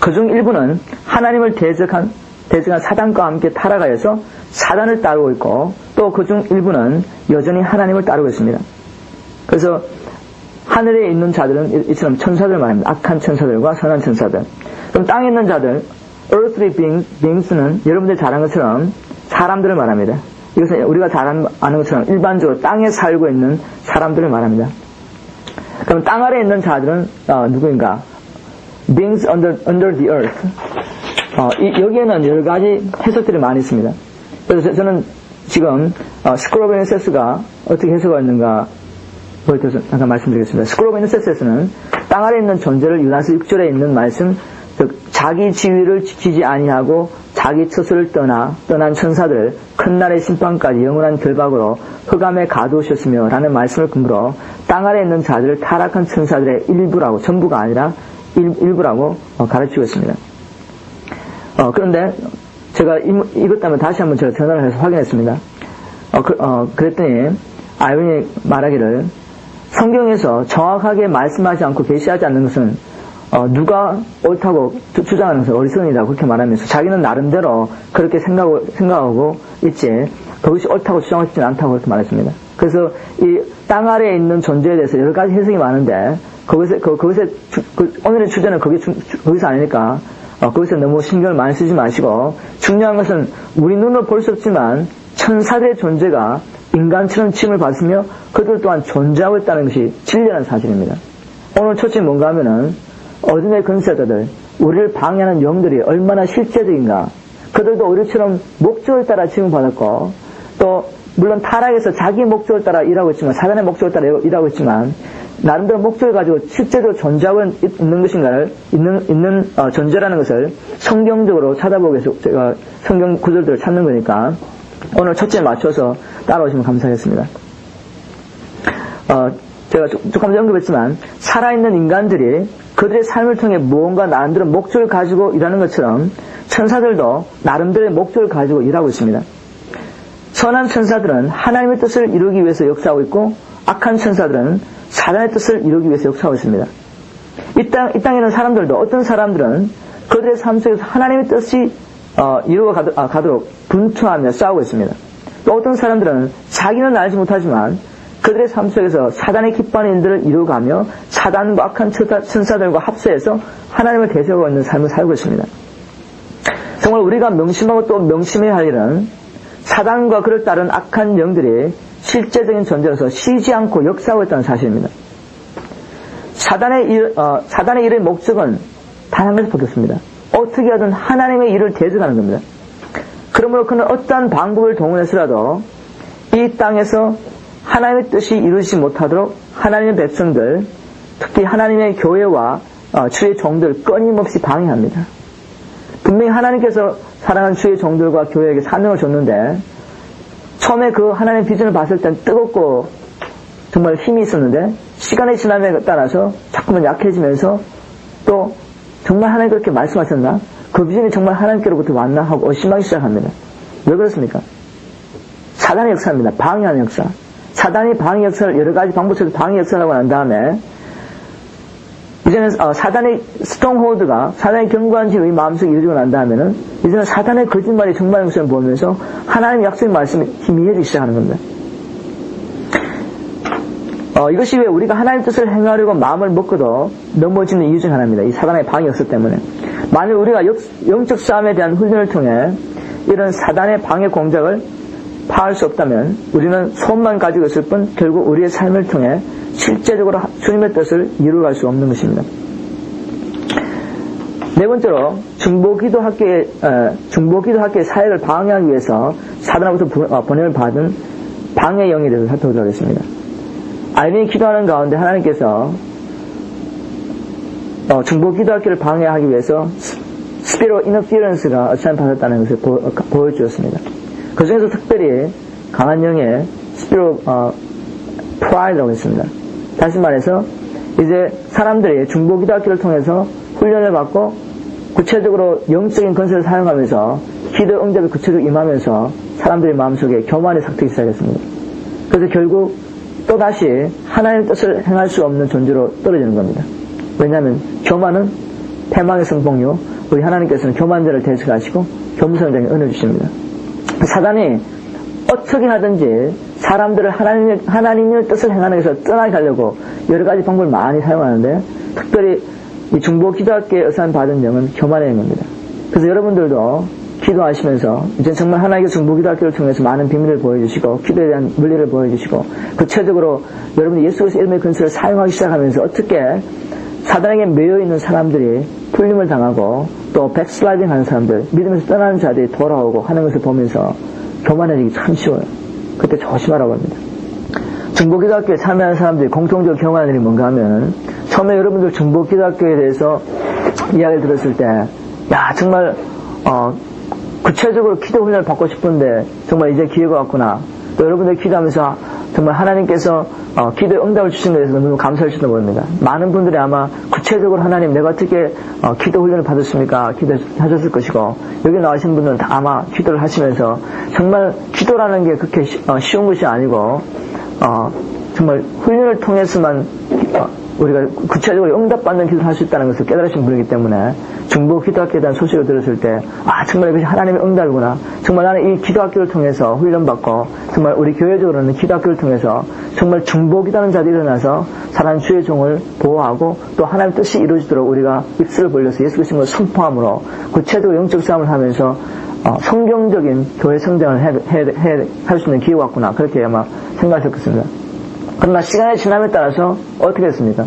그중 일부는 하나님을 대적한 사단과 함께 타락하여서 사단을 따르고 있고, 또 그중 일부는 여전히 하나님을 따르고 있습니다. 그래서 하늘에 있는 자들은 이처럼 천사들을 말합니다. 악한 천사들과 선한 천사들. 그럼 땅에 있는 자들, earthly beings,는 여러분들이 잘 아는 것처럼 사람들을 말합니다. 이것은 우리가 잘 아는 것처럼 일반적으로 땅에 살고 있는 사람들을 말합니다. 그럼 땅 아래에 있는 자들은 누구인가? beings under the earth. 여기에는 여러 가지 해석들이 많이 있습니다. 그래서 저는 지금 Scroll of Genesis가 어떻게 해석하고 있는가 보여서 잠깐 말씀드리겠습니다. Scroll of Genesis에서는 땅 아래에 있는 존재를 유다서 6절에 있는 말씀, 즉 자기 지위를 지키지 아니하고 자기 처소를 떠난 천사들을 큰 날의 심판까지 영원한 결박으로 흑암에 가두셨으며 라는 말씀을 근거로 땅 아래에 있는 자들을 타락한 천사들의 일부라고, 전부가 아니라 일부라고 가르치고 있습니다. 그런데 제가 이것 때문에 다시 한번 제가 전화를 해서 확인했습니다. 그랬더니 아이언이 말하기를 성경에서 정확하게 말씀하지 않고 계시하지 않는 것은 누가 옳다고 주장하는 것은 어리석은이다 그렇게 말하면서 자기는 나름대로 그렇게 생각하고 있지 그것이 옳다고 주장하지 않다고 그렇게 말했습니다. 그래서 이 땅 아래에 있는 존재에 대해서 여러 가지 해석이 많은데 오늘의 주제는 거기서 아니니까 거기서 너무 신경을 많이 쓰지 마시고, 중요한 것은 우리 눈으로 볼 수 없지만 천사들의 존재가 인간처럼 칭을 받으며 그들 또한 존재하고 있다는 것이 진리라는 사실입니다. 오늘 초점이 뭔가 하면은 어둠의 권세자들, 우리를 방해하는 영들이 얼마나 실제적인가. 그들도 우리처럼 목적을 따라 칭을 또 물론 타락해서 자기 목적을 따라 일하고 있지만, 사단의 목적을 따라 일하고 있지만 나름대로 목적을 가지고 실제로 존재하고 있는 것인가를 있는 존재라는 것을 성경적으로 찾아보기 위해서 제가 성경 구절들을 찾는 거니까 오늘 첫째에 맞춰서 따라오시면 감사하겠습니다. 제가 조금 전에 언급했지만 살아있는 인간들이 그들의 삶을 통해 무언가 나름대로 목적을 가지고 일하는 것처럼 천사들도 나름대로의 목적을 가지고 일하고 있습니다. 선한 천사들은 하나님의 뜻을 이루기 위해서 역사하고 있고, 악한 천사들은 사단의 뜻을 이루기 위해서 역사하고 있습니다. 이 땅에 있는 사람들도 어떤 사람들은 그들의 삶 속에서 하나님의 뜻이 가도록 분투하며 싸우고 있습니다. 또 어떤 사람들은 자기는 알지 못하지만 그들의 삶 속에서 사단의 기뻐하는 일들을 이루어가며 사단과 악한 천사들과 합세해서 하나님을 대적하고 있는 삶을 살고 있습니다. 정말 우리가 명심하고 또 명심해야 할 일은 사단과 그를 따른 악한 영들이 실제적인 존재로서 쉬지 않고 역사하고 있다는 사실입니다. 사단의 일의 목적은 단 한 가지 바뀌었습니다. 어떻게 하든 하나님의 일을 대적하는 겁니다. 그러므로 그는 어떠한 방법을 동원해서라도 이 땅에서 하나님의 뜻이 이루어지지 못하도록 하나님의 백성들, 특히 하나님의 교회와 주의 종들 끊임없이 방해합니다. 분명히 하나님께서 사랑하는 주의 종들과 교회에게 사명을 줬는데 처음에 그 하나님의 비전을 봤을 땐 뜨겁고 정말 힘이 있었는데 시간의 지남에 따라서 자꾸만 약해지면서 또 정말 하나님 그렇게 말씀하셨나? 그 비전이 정말 하나님께로부터 왔나 하고 의심하기 시작합니다. 왜 그렇습니까? 사단의 역사입니다. 방해하는 역사. 사단이 방해 역사를 여러 가지 방법으로 방해 역사를 하고 난 다음에 이제는 사단의 스트롱홀드가 사단의 견고한 집이 마음속에 이루어지고 난 다음에는 이제는 사단의 거짓말이 정말 것을 보면서 하나님의 약속의 말씀이 희미해지기 시작하는 겁니다. 이것이 왜 우리가 하나님의 뜻을 행하려고 마음을 먹고도 넘어지는 이유 중 하나입니다. 이 사단의 방해 역사 때문에. 만일 우리가 영적 싸움에 대한 훈련을 통해 이런 사단의 방해 공작을 파할 수 없다면 우리는 소원만 가지고 있을 뿐 결국 우리의 삶을 통해 실제적으로 주님의 뜻을 이루어갈 수 없는 것입니다. 네 번째로 중보기도학교의 사역을 방해하기 위해서 사단으로부터 번역을 받은 방해 영에 대해서 살펴보도록 하겠습니다. 아이린이 기도하는 가운데 하나님께서 중보기도학교를 방해하기 위해서 스피로 인터피런스가 어찌하면 받았다는 것을 보여주었습니다. 그 중에서 특별히 강한 영의 스피로 프라이드라고 했습니다. 다시 말해서 이제 사람들이 중보기도학교를 통해서 훈련을 받고 구체적으로 영적인 건설을 사용하면서 기도 응답이 구체적으로 임하면서 사람들의 마음속에 교만이 삭트기 시작했습니다. 그래서 결국 또다시 하나님의 뜻을 행할 수 없는 존재로 떨어지는 겁니다. 왜냐하면 교만은 패망의 성공요, 우리 하나님께서는 교만자를 대적하시고 겸손한 자에게 은혜 주십니다. 사단이 어떻게 하든지 사람들을 하나님의 뜻을 행하는 것에서 떠나게 하려고 여러 가지 방법을 많이 사용하는데 특별히 이 중보기도학교에 의산 받은 영은 교만의 영입니다. 그래서 여러분들도 기도하시면서 이제 정말 하나님의 중보기도학교를 통해서 많은 비밀을 보여주시고 기도에 대한 물리를 보여주시고 구체적으로 여러분이 예수 그리스도의 이름의 근세를 사용하기 시작하면서 어떻게 사단에게 매여있는 사람들이 풀림을 당하고 또 백슬라이딩 하는 사람들, 믿음에서 떠나는 자들이 돌아오고 하는 것을 보면서 교만해지기 참 쉬워요. 그때 조심하라고 합니다. 중보기도학교에 참여하는 사람들이 공통적으로 경험하는 일이 뭔가 하면 처음에 여러분들 중보기도학교에 대해서 이야기를 들었을 때 야 정말 구체적으로 기도 훈련을 받고 싶은데 정말 이제 기회가 왔구나. 또 여러분들 기도하면서 정말 하나님께서 기도의 응답을 주신 것에 대해서 너무 감사할지도 모릅니다. 많은 분들이 아마 구체적으로 하나님 내가 어떻게 기도 훈련을 받았습니까? 기도하셨을 것이고 여기 나오신 분들은 다 아마 기도를 하시면서 정말 기도라는 게 그렇게 쉬운 것이 아니고 정말 훈련을 통해서만 우리가 구체적으로 응답받는 기도를 할 수 있다는 것을 깨달으신 분이기 때문에 중보 기도학교에 대한 소식을 들었을 때 정말 이것이 하나님의 응답이구나. 정말 나는 이 기도학교를 통해서 훈련받고 정말 우리 교회적으로는 기도학교를 통해서 정말 중보 기도하는 자들이 일어나서 사랑하는 주의 종을 보호하고 또 하나님의 뜻이 이루어지도록 우리가 입술을 벌려서 예수 그리스도를 선포함으로 구체적으로 영적 싸움을 하면서 성경적인 교회 성장을 할 수 있는 기회가 왔구나. 그렇게 아마 생각하셨겠습니다. 그러나 시간의 지남에 따라서 어떻게 됐습니까?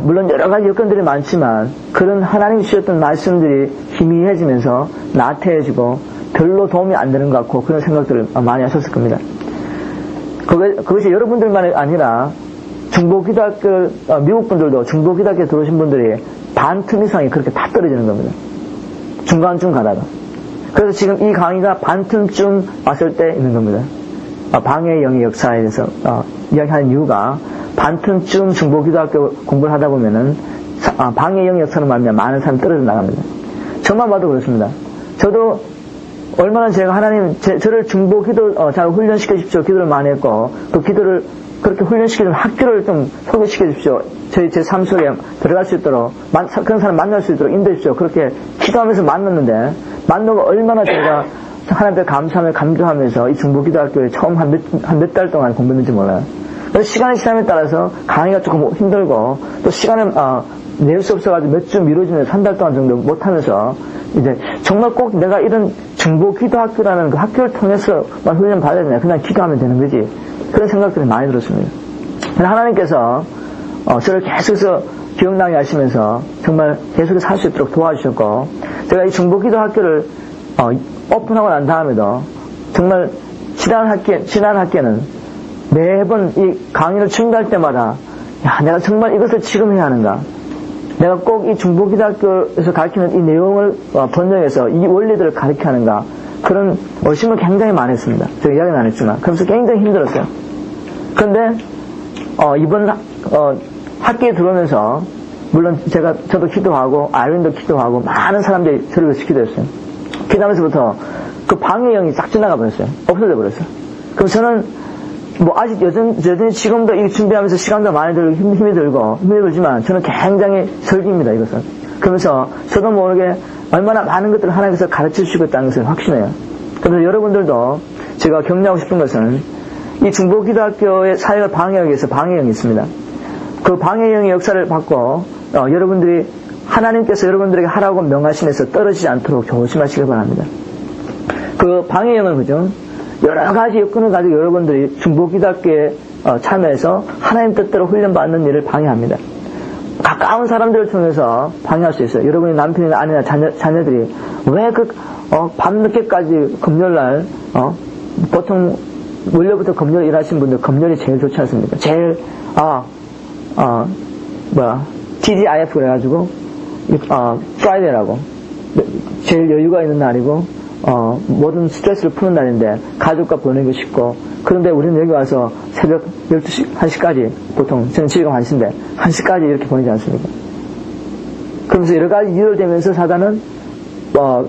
물론 여러 가지 여건들이 많지만 그런 하나님이 주셨던 말씀들이 희미해지면서 나태해지고 별로 도움이 안 되는 것 같고 그런 생각들을 많이 하셨을 겁니다. 그것이 여러분들만이 아니라 중보기도학교 미국 분들도 중보기도학교에 들어오신 분들이 반틈 이상이 그렇게 다 떨어지는 겁니다. 중간쯤 가다가. 그래서 지금 이 강의가 반틈쯤 왔을 때 있는 겁니다. 방해의 영의 역사에 대해서 이야기하는 이유가 반틈쯤 중보기도학교 공부를 하다 보면은 방해의 영의 역사로 말하면 많은 사람이 떨어져 나갑니다. 저만 봐도 그렇습니다. 저도 얼마나 제가 하나님 저를 중보기도 잘 훈련시켜 주십시오 기도를 많이 했고 그 기도를 그렇게 훈련시키는 학교를 좀 소개시켜 주십시오. 제 삶 속에 들어갈 수 있도록 그런 사람 만날 수 있도록 인도해 주십시오. 그렇게 기도하면서 만났는데 만나고 얼마나 제가 하나님께 감사함을 감사하면서 이 중보기도학교에 처음 한 몇 달 동안 공부했는지 몰라요. 그래서 시간의 지남에 따라서 강의가 조금 힘들고 또 시간을 낼 수 없어가지고 몇 주 미뤄지면서 한 달 동안 정도 못하면서 이제 정말 꼭 내가 이런 중보기도학교라는 그 학교를 통해서만 훈련 받아야 되냐 그냥 기도하면 되는 거지 그런 생각들이 많이 들었습니다. 하나님께서 저를 계속해서 기억나게 하시면서 정말 계속해서 살 수 있도록 도와주셨고 제가 이 중보기도학교를 오픈하고 난 다음에도 정말 지난 학기에는 매번 이 강의를 준비할 때마다 내가 정말 이것을 지금 해야 하는가 내가 꼭 이 중보기도학교에서 가르치는 이 내용을 번역해서 이 원리들을 가르쳐야 하는가 그런 의심을 굉장히 많이 했습니다. 제가 이야기는 안 했지만 그래서 굉장히 힘들었어요. 그런데 이번 학기에 들어오면서 물론 저도 기도하고 아이린도 기도하고 많은 사람들이 저를 위해서 기도했어요. 기도하면서부터 그 방해 영이 싹 지나가 버렸어요. 없어져 버렸어요. 그럼 저는 아직 여전히 지금도 이 준비하면서 시간도 많이 들고 힘이 들지만 저는 굉장히 설기입니다, 이것은. 그러면서 저도 모르게 얼마나 많은 것들을 하나님께서 가르쳐 주시고 있다는 것을 확신해요. 그래서 여러분들도 제가 격려하고 싶은 것은 이 중보기도학교의 사역을 방해하기 위해서 방해형이 있습니다. 그 방해형의 역사를 받고 여러분들이 하나님께서 여러분들에게 하라고 명하심에서 떨어지지 않도록 조심하시길 바랍니다. 그 방해형은 그죠? 여러 가지 여건을 가지고 여러분들이 중보기도학교에 참여해서 하나님 뜻대로 훈련받는 일을 방해합니다. 가까운 사람들을 통해서 방해할 수 있어요. 여러분의 남편이나 아내나 자녀들이 왜 밤늦게까지 금요일날 보통 월요일부터 금요일 일하시는 분들 금요일이 제일 좋지 않습니까? 제일 TGIF 그래가지고 프라이데이라고 제일 여유가 있는 날이고 모든 스트레스를 푸는 날인데 가족과 보내고 싶고, 그런데 우리는 여기 와서 새벽 12시, 1시까지 보통 저는 집에 가면 1시인데 1시까지 이렇게 보내지 않습니까? 그러면서 여러 가지 이유를 대면서 사단은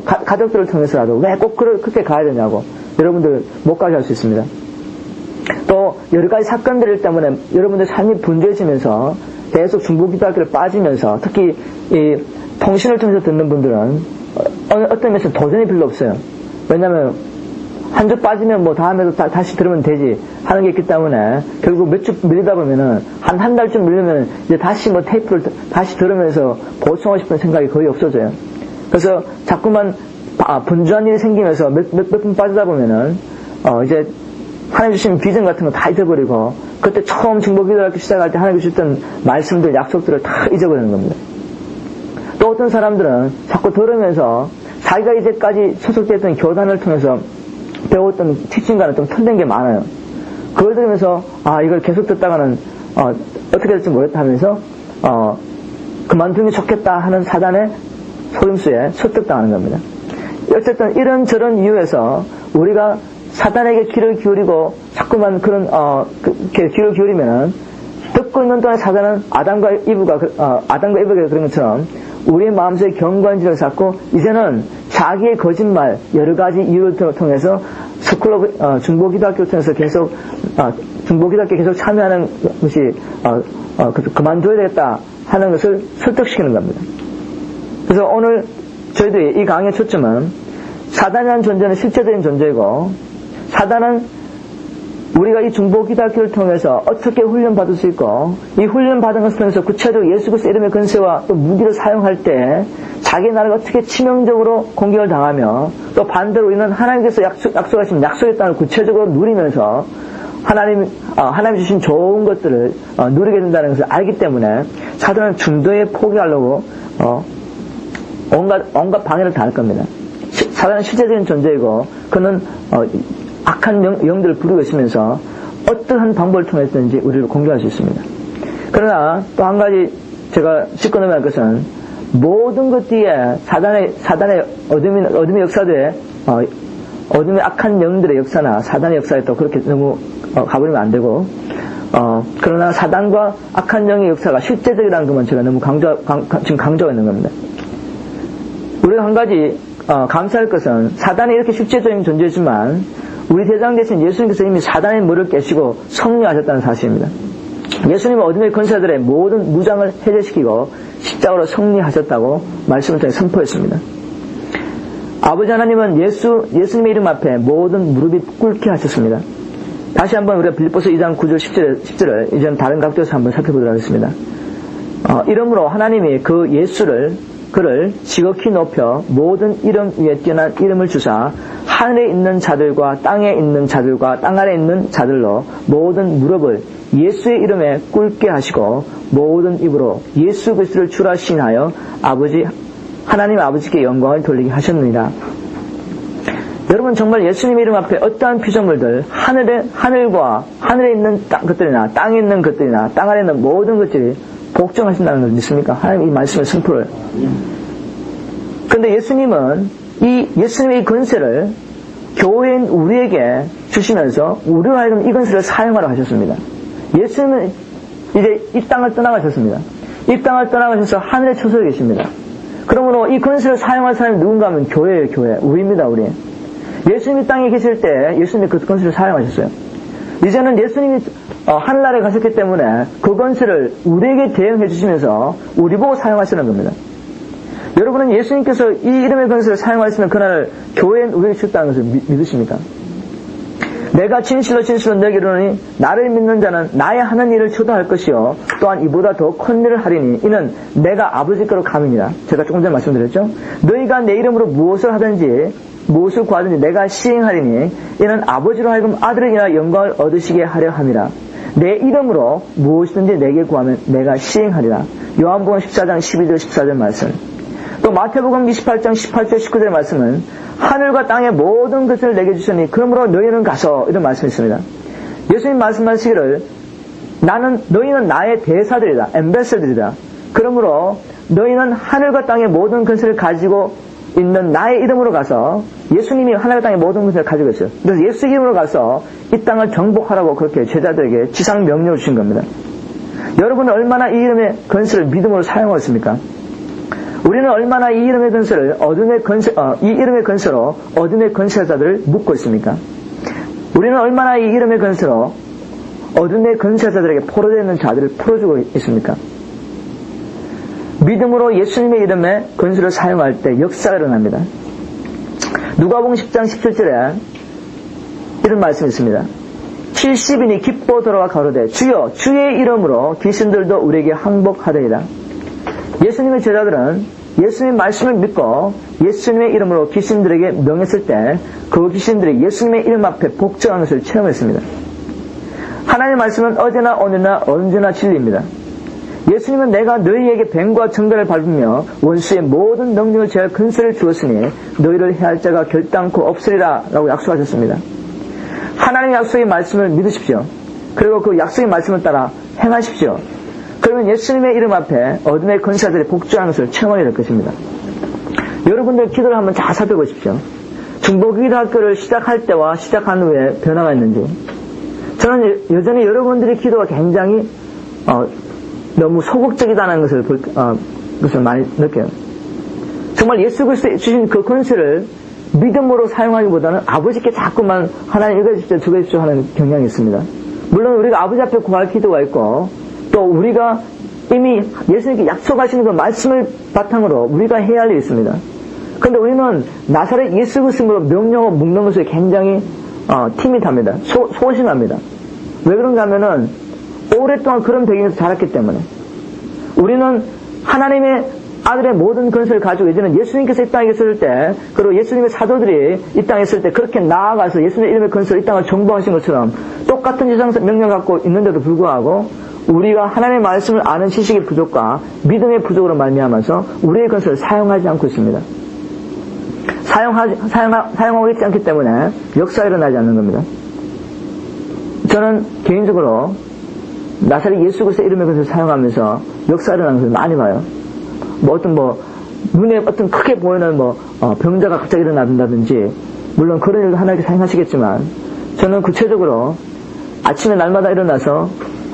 가족들을 통해서라도 왜 꼭 그렇게 가야 되냐고 여러분들 못 가게 할 수 있습니다. 또 여러 가지 사건들 때문에 여러분들 삶이 분주해지면서 계속 중보기도학교를 빠지면서 특히 이 통신을 통해서 듣는 분들은 어떤 면에서 도전이 별로 없어요. 왜냐면 한 주 빠지면 다음에도 다시 들으면 되지 하는 게 있기 때문에 결국 몇 주 밀리다 보면은 한 달쯤 밀리면 이제 다시 테이프를 다시 들으면서 보충하고 싶은 생각이 거의 없어져요. 그래서 자꾸만 분주한 일이 생기면서 몇 분 빠지다 보면은 이제 하나님 주신 비전 같은 거 다 잊어버리고, 그때 처음 중보기도학교 시작할 때 하나님 주셨던 말씀들, 약속들을 다 잊어버리는 겁니다. 또 어떤 사람들은 자꾸 들으면서 자기가 이제까지 소속됐던 교단을 통해서 배웠던 티칭과는 좀 틀린 게 많아요. 그걸 들으면서 이걸 계속 듣다가는 어떻게 될지 모르겠다 하면서 그만두는 게 좋겠다 하는 사단의 속임수에 설득당하는 겁니다. 어쨌든 이런저런 이유에서 우리가 사단에게 귀를 기울이고 자꾸만 그런 귀를 기울이면은 듣고 있는 동안에 사단은 아담과 이브가 그런 것처럼 우리의 마음속에 견고한 지를 쌓고 이제는 자기의 거짓말 여러 가지 이유를 통해서 중보기도학교를 통해서 계속 중보기도학교에 계속 참여하는 것이 그만둬야 되겠다 하는 것을 설득시키는 겁니다. 그래서 오늘 저희들이 이 강의의 초점은 사단이라는 존재는 실제적인 존재이고, 사단은 우리가 이 중보기도학교를 통해서 어떻게 훈련받을 수 있고, 이 훈련받은 것을 통해서 구체적으로 예수 그리스도 이름의 권세와 또 무기를 사용할 때 자기 나라가 어떻게 치명적으로 공격을 당하며, 또 반대로 우리는 하나님께서 약속하신 약속의 땅을 구체적으로 누리면서 하나님 주신 좋은 것들을 누리게 된다는 것을 알기 때문에 사단은 중도에 포기하려고 온갖 방해를 다 할 겁니다. 사단은 실제적인 존재이고 그는 악한 영들을 부르고 있으면서 어떠한 방법을 통해서든지 우리를 공격할 수 있습니다. 그러나 또 한 가지 제가 짚고 넘어갈 것은 모든 것 뒤에 사단의 어둠의 역사들의 어둠의 악한 영들의 역사나 사단의 역사에 또 그렇게 너무 가버리면 안 되고, 그러나 사단과 악한 영의 역사가 실제적이라는 것만 제가 너무 지금 강조하고 있는 겁니다. 우리가 한 가지 감사할 것은 사단이 이렇게 실제적인 존재지만 우리 대장 되신 예수님께서 이미 사단의 물을 깨시고 승리하셨다는 사실입니다. 예수님은 어둠의 권세들의 모든 무장을 해제시키고 십자가로 승리하셨다고 말씀을 통해 선포했습니다. 아버지 하나님은 예수님의 이름 앞에 모든 무릎이 꿇게 하셨습니다. 다시 한번 우리가 빌립보서 2장 9절 10절을 이제 다른 각도에서 한번 살펴보도록 하겠습니다. 이러므로 하나님이 그를 지극히 높여 모든 이름 위에 뛰어난 이름을 주사 하늘에 있는 자들과 땅에 있는 자들과 땅 아래에 있는 자들로 모든 무릎을 예수의 이름에 꿇게 하시고 모든 입으로 예수 그리스도를 주라 시인하여 하나님 아버지께 영광을 돌리게 하셨느니라. 여러분, 정말 예수님 이름 앞에 어떠한 피조물들, 하늘에 있는 것들이나 땅에 있는 것들이나 땅 아래에 있는 모든 것들이 복종하신다는 걸 믿습니까? 하나님 이 말씀을 선포를. 그런데 예수님은 예수님의 이 권세를 교회인 우리에게 주시면서 우리로 하여금 이 권세를 사용하라고 하셨습니다. 예수님은 이제 이 땅을 떠나가셨습니다. 이 땅을 떠나가셔서 하늘에 초소에 계십니다. 그러므로 이 건설을 사용할 사람이 누군가 하면 교회예요, 교회. 우리입니다, 우리. 예수님이 땅에 계실 때 예수님이 그 건설을 사용하셨어요. 이제는 예수님이 하늘나라에 가셨기 때문에 그 건설을 우리에게 대응해 주시면서 우리 보고 사용하시는 겁니다. 여러분은 예수님께서 이 이름의 건설을 사용하시면 그날 교회는 우리에게 주셨다는 것을 믿으십니까? 내가 진실로 너에게 이르노니 나를 믿는 자는 나의 하는 일을 저도 할 것이요 또한 이보다 더 큰 일을 하리니 이는 내가 아버지께로 감이니라. 제가 조금 전에 말씀드렸죠. 너희가 내 이름으로 무엇을 하든지 무엇을 구하든지 내가 시행하리니 이는 아버지로 하여금 아들을 인하여 영광을 얻으시게 하려 함이라. 내 이름으로 무엇이든지 내게 구하면 내가 시행하리라. 요한복음 14장 12절 14절 말씀. 또 마태복음 28장 18절 19절 말씀은 하늘과 땅의 모든 것을 내게 주시니 그러므로 너희는 가서 이런 말씀이 있습니다. 예수님 말씀하시기를 너희는 나의 대사들이다. 엠베서들이다. 그러므로 너희는 하늘과 땅의 모든 것을 가지고 있는 나의 이름으로 가서 예수님이 하늘과 땅의 모든 것을 가지고 있어요. 그래서 예수 이름으로 가서 이 땅을 정복하라고 그렇게 제자들에게 지상 명령을 주신 겁니다. 여러분은 얼마나 이 이름의 건설을 믿음으로 사용했습니까? 우리는 얼마나 이 이름의 건설을 이 이름의 건설로 어둠의 건설자들을 묶고 있습니까? 우리는 얼마나 이 이름의 건설로 어둠의 건설자들에게 포로되어 있는 자들을 풀어주고 있습니까? 믿음으로 예수님의 이름의 건설을 사용할 때 역사가 일어납니다. 누가복음 10장 17절에 이런 말씀이 있습니다. 70인이 기뻐 돌아와 가로되 주여 주의 이름으로 귀신들도 우리에게 항복하되이다. 예수님의 제자들은 예수님의 말씀을 믿고 예수님의 이름으로 귀신들에게 명했을 때 그 귀신들이 예수님의 이름 앞에 복종하는 것을 체험했습니다. 하나님의 말씀은 어제나 오늘나 언제나 진리입니다. 예수님은 내가 너희에게 뱀과 정갈을 밟으며 원수의 모든 능력을 제할 근세를 주었으니 너희를 해할 자가 결단코 없으리라 라고 약속하셨습니다. 하나님의 약속의 말씀을 믿으십시오. 그리고 그 약속의 말씀을 따라 행하십시오. 그러면 예수님의 이름 앞에 어둠의 권세자들이 복종하는 것을 체험하게 될 것입니다. 여러분들 기도를 한번 잘 살펴보십시오. 중보기도학교를 시작할 때와 시작한 후에 변화가 있는지. 저는 여전히 여러분들의 기도가 굉장히 너무 소극적이다는 것을 많이 느껴요. 정말 예수 그리스도 주신 그 권세를 믿음으로 사용하기보다는 아버지께 자꾸만 하나님 이거 해주십시오 저거 해주십시오 하는 경향이 있습니다. 물론 우리가 아버지 앞에 구할 기도가 있고 또 우리가 이미 예수님께 약속하시는 그 말씀을 바탕으로 우리가 해야 할 일이 있습니다. 그런데 우리는 나사렛 예수 그리스도로 명령을 묶는 것을 굉장히 티밋합니다. 소심합니다. 왜 그런가 하면은 오랫동안 그런 배경에서 자랐기 때문에 우리는 하나님의 아들의 모든 건설을 가지고 이제는 예수님께서 이 땅에 계실 때 그리고 예수님의 사도들이 이 땅에 있을 때 그렇게 나아가서 예수님의 이름의 건설 이 땅을 정복하신 것처럼 똑같은 지상 명령 갖고 있는데도 불구하고 우리가 하나님의 말씀을 아는 지식의 부족과 믿음의 부족으로 말미암아서 우리의 건설을 사용하지 않고 있습니다. 사용하고 있지 않기 때문에 역사가 일어나지 않는 겁니다. 저는 개인적으로 나사렛 예수 그리스도의 이름의 것을 사용하면서 역사가 일어나는 것을 많이 봐요. 눈에 어떤 크게 보이는 병자가 갑자기 일어난다든지, 물론 그런 일도 하나님께 사용하시겠지만, 저는 구체적으로 아침에 날마다 일어나서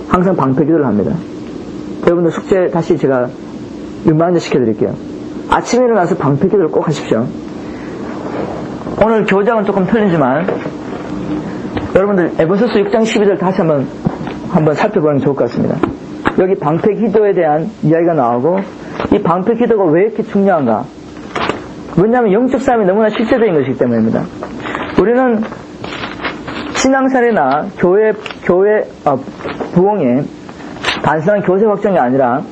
항상 방패 기도를 합니다. 여러분들 숙제 다시 제가 리마인드 시켜드릴게요. 아침에 일어나서 방패 기도를 꼭 하십시오. 오늘 교장은 조금 틀리지만, 여러분들 에베소서 6장 12절 다시 한번 살펴보는 게 좋을 것 같습니다. 여기 방패 기도에 대한 이야기가 나오고 이 방패 기도가 왜 이렇게 중요한가? 왜냐하면 영적 싸움이 너무나 실제적인 것이기 때문입니다. 우리는 신앙생활이나 교회 부흥이 단순한 교세 확정이 아니라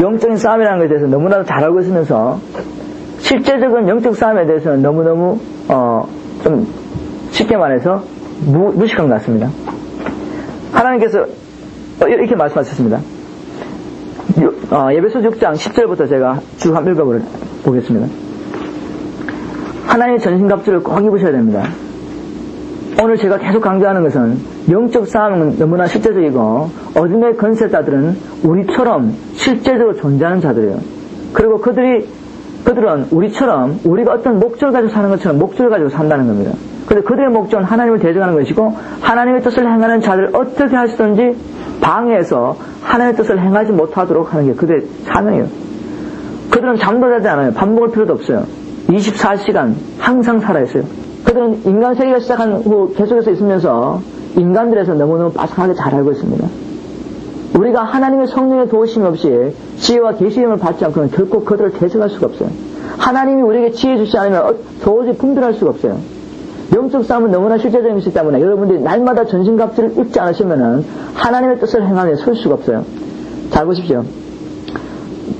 영적인 싸움이라는 것에 대해서 너무나도 잘 알고 있으면서 실제적인 영적 싸움에 대해서는 너무너무 좀 쉽게 말해서 무식한 것 같습니다. 하나님께서 이렇게 말씀하셨습니다. 에베소서 6장 10절부터 제가 쭉 한번 읽어보겠습니다. 하나님의 전신갑주를 꼭 입으셔야 됩니다. 오늘 제가 계속 강조하는 것은 영적 싸움은 너무나 실제적이고 어둠의 건설자들은 우리처럼 실제적으로 존재하는 자들이에요. 그리고 그들은 우리처럼 우리가 어떤 목적을 가지고 사는 것처럼 목적을 가지고 산다는 겁니다. 그런데 그들의 목적은 하나님을 대적하는 것이고 하나님의 뜻을 행하는 자들을 어떻게 하시든지 방해해서 하나님의 뜻을 행하지 못하도록 하는 게 그들의 사명이에요. 그들은 잠도 자지 않아요. 밥 먹을 필요도 없어요. 24시간 항상 살아있어요. 그들은 인간 세계가 시작한 후 계속해서 있으면서 인간들에서 너무너무 빠삭하게 잘 알고 있습니다. 우리가 하나님의 성령의 도우심 없이 지혜와 계시임을 받지 않고는 결코 그들을 대적할 수가 없어요. 하나님이 우리에게 지혜 주지 않으면 도저히 분별할 수가 없어요. 영적 싸움은 너무나 실제적인 것이기 때문에 여러분들이 날마다 전신갑주를 입지 않으시면은 하나님의 뜻을 행하며 설 수가 없어요. 잘 보십시오.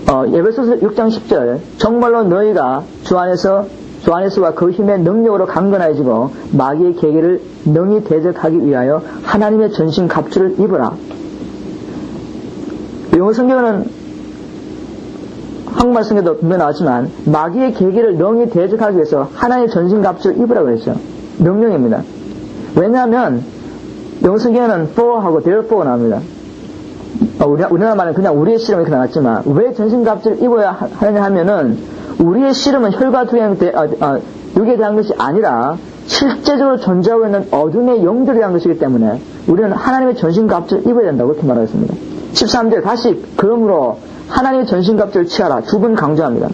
에베소서 6장 10절 정말로 너희가 주 안에서와 그 힘의 능력으로 강건해지고 마귀의 계계를 능히 대적하기 위하여 하나님의 전신 갑주를 입으라. 영어 성경은 한국말 성경도 분명히 나왔지만 마귀의 계계를 능히 대적하기 위해서 하나님의 전신 갑주를 입으라고 했어요. 명령입니다. 왜냐하면 영어 성경에는 for하고 therefore 나옵니다. 우리나라 말은 그냥 우리의 씨름 이렇게 나왔지만 왜 전신갑주를 입어야 하느냐 하면은 우리의 씨름은 혈과 육에 대한 것이 아니라 실제적으로 존재하고 있는 어둠의 영들에 대한 것이기 때문에 우리는 하나님의 전신갑주를 입어야 된다고 그렇게 말하였습니다. 13절 다시 그러므로 하나님의 전신갑주를 취하라. 두 번 강조합니다.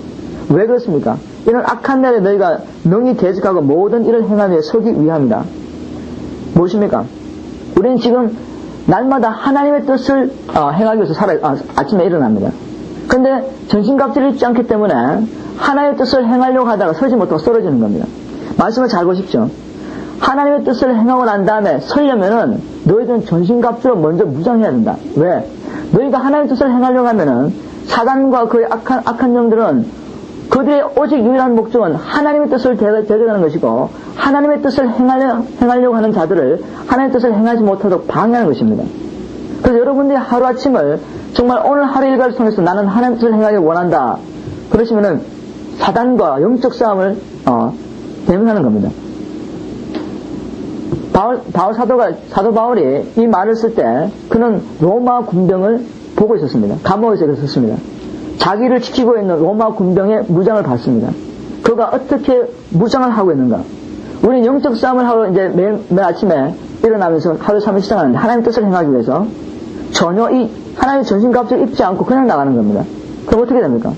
왜 그렇습니까? 이는 악한 날에 너희가 능히 대적하고 모든 일을 행하며 서기 위함이다. 무엇입니까? 우리는 지금 날마다 하나님의 뜻을 행하기 위해서 아침에 일어납니다. 그런데 전신갑주를 입지 않기 때문에 하나님의 뜻을 행하려고 하다가 서지 못하고 쓰러지는 겁니다. 말씀을 잘 보십시오. 하나님의 뜻을 행하고 난 다음에 서려면은 너희들은 전신갑주로 먼저 무장해야 된다. 왜? 너희가 하나님의 뜻을 행하려고 하면은 사단과 그의 악한 영들은 그들의 오직 유일한 목적은 하나님의 뜻을 대적하는 것이고 하나님의 뜻을 행하려고 하는 자들을 하나님의 뜻을 행하지 못하도록 방해하는 것입니다. 그래서 여러분들이 하루아침을 정말 오늘 하루 일과를 통해서 나는 하나님의 뜻을 행하기 원한다. 그러시면은 사단과 영적 싸움을 대면하는 겁니다. 사도 바울이 이 말을 쓸 때 그는 로마 군병을 보고 있었습니다. 감옥에서 있었습니다. 자기를 지키고 있는 로마 군병의 무장을 봤습니다. 그가 어떻게 무장을 하고 있는가? 우리는 영적 싸움을 하고 이제 매일 아침에 일어나면서 하루 3일 시작하는데 하나님의 뜻을 행하기 위해서 전혀 이 하나님의 전신갑주를 입지 않고 그냥 나가는 겁니다. 그럼 어떻게 됩니까?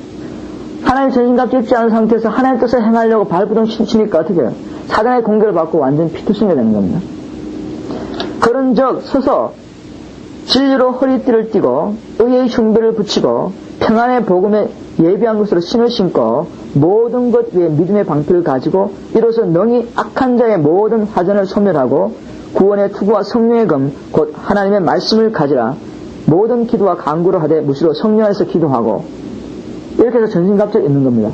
하나님의 전신갑주를 입지 않은 상태에서 하나님의 뜻을 행하려고 발부동 치니까 어떻게 해요? 사단의 공격을 받고 완전 피투성이 되는 겁니다. 그런즉 서서 진리로 허리띠를 띠고 의의 흉배를 붙이고 평안의 복음에 예비한 것으로 신을 신고 모든 것 위에 믿음의 방패를 가지고 이로써 능히 악한 자의 모든 화전을 소멸하고 구원의 투구와 성령의 금 곧 하나님의 말씀을 가지라. 모든 기도와 간구로 하되 무시로 성령 안에서 기도하고. 이렇게 해서 전신갑주를 입는 겁니다.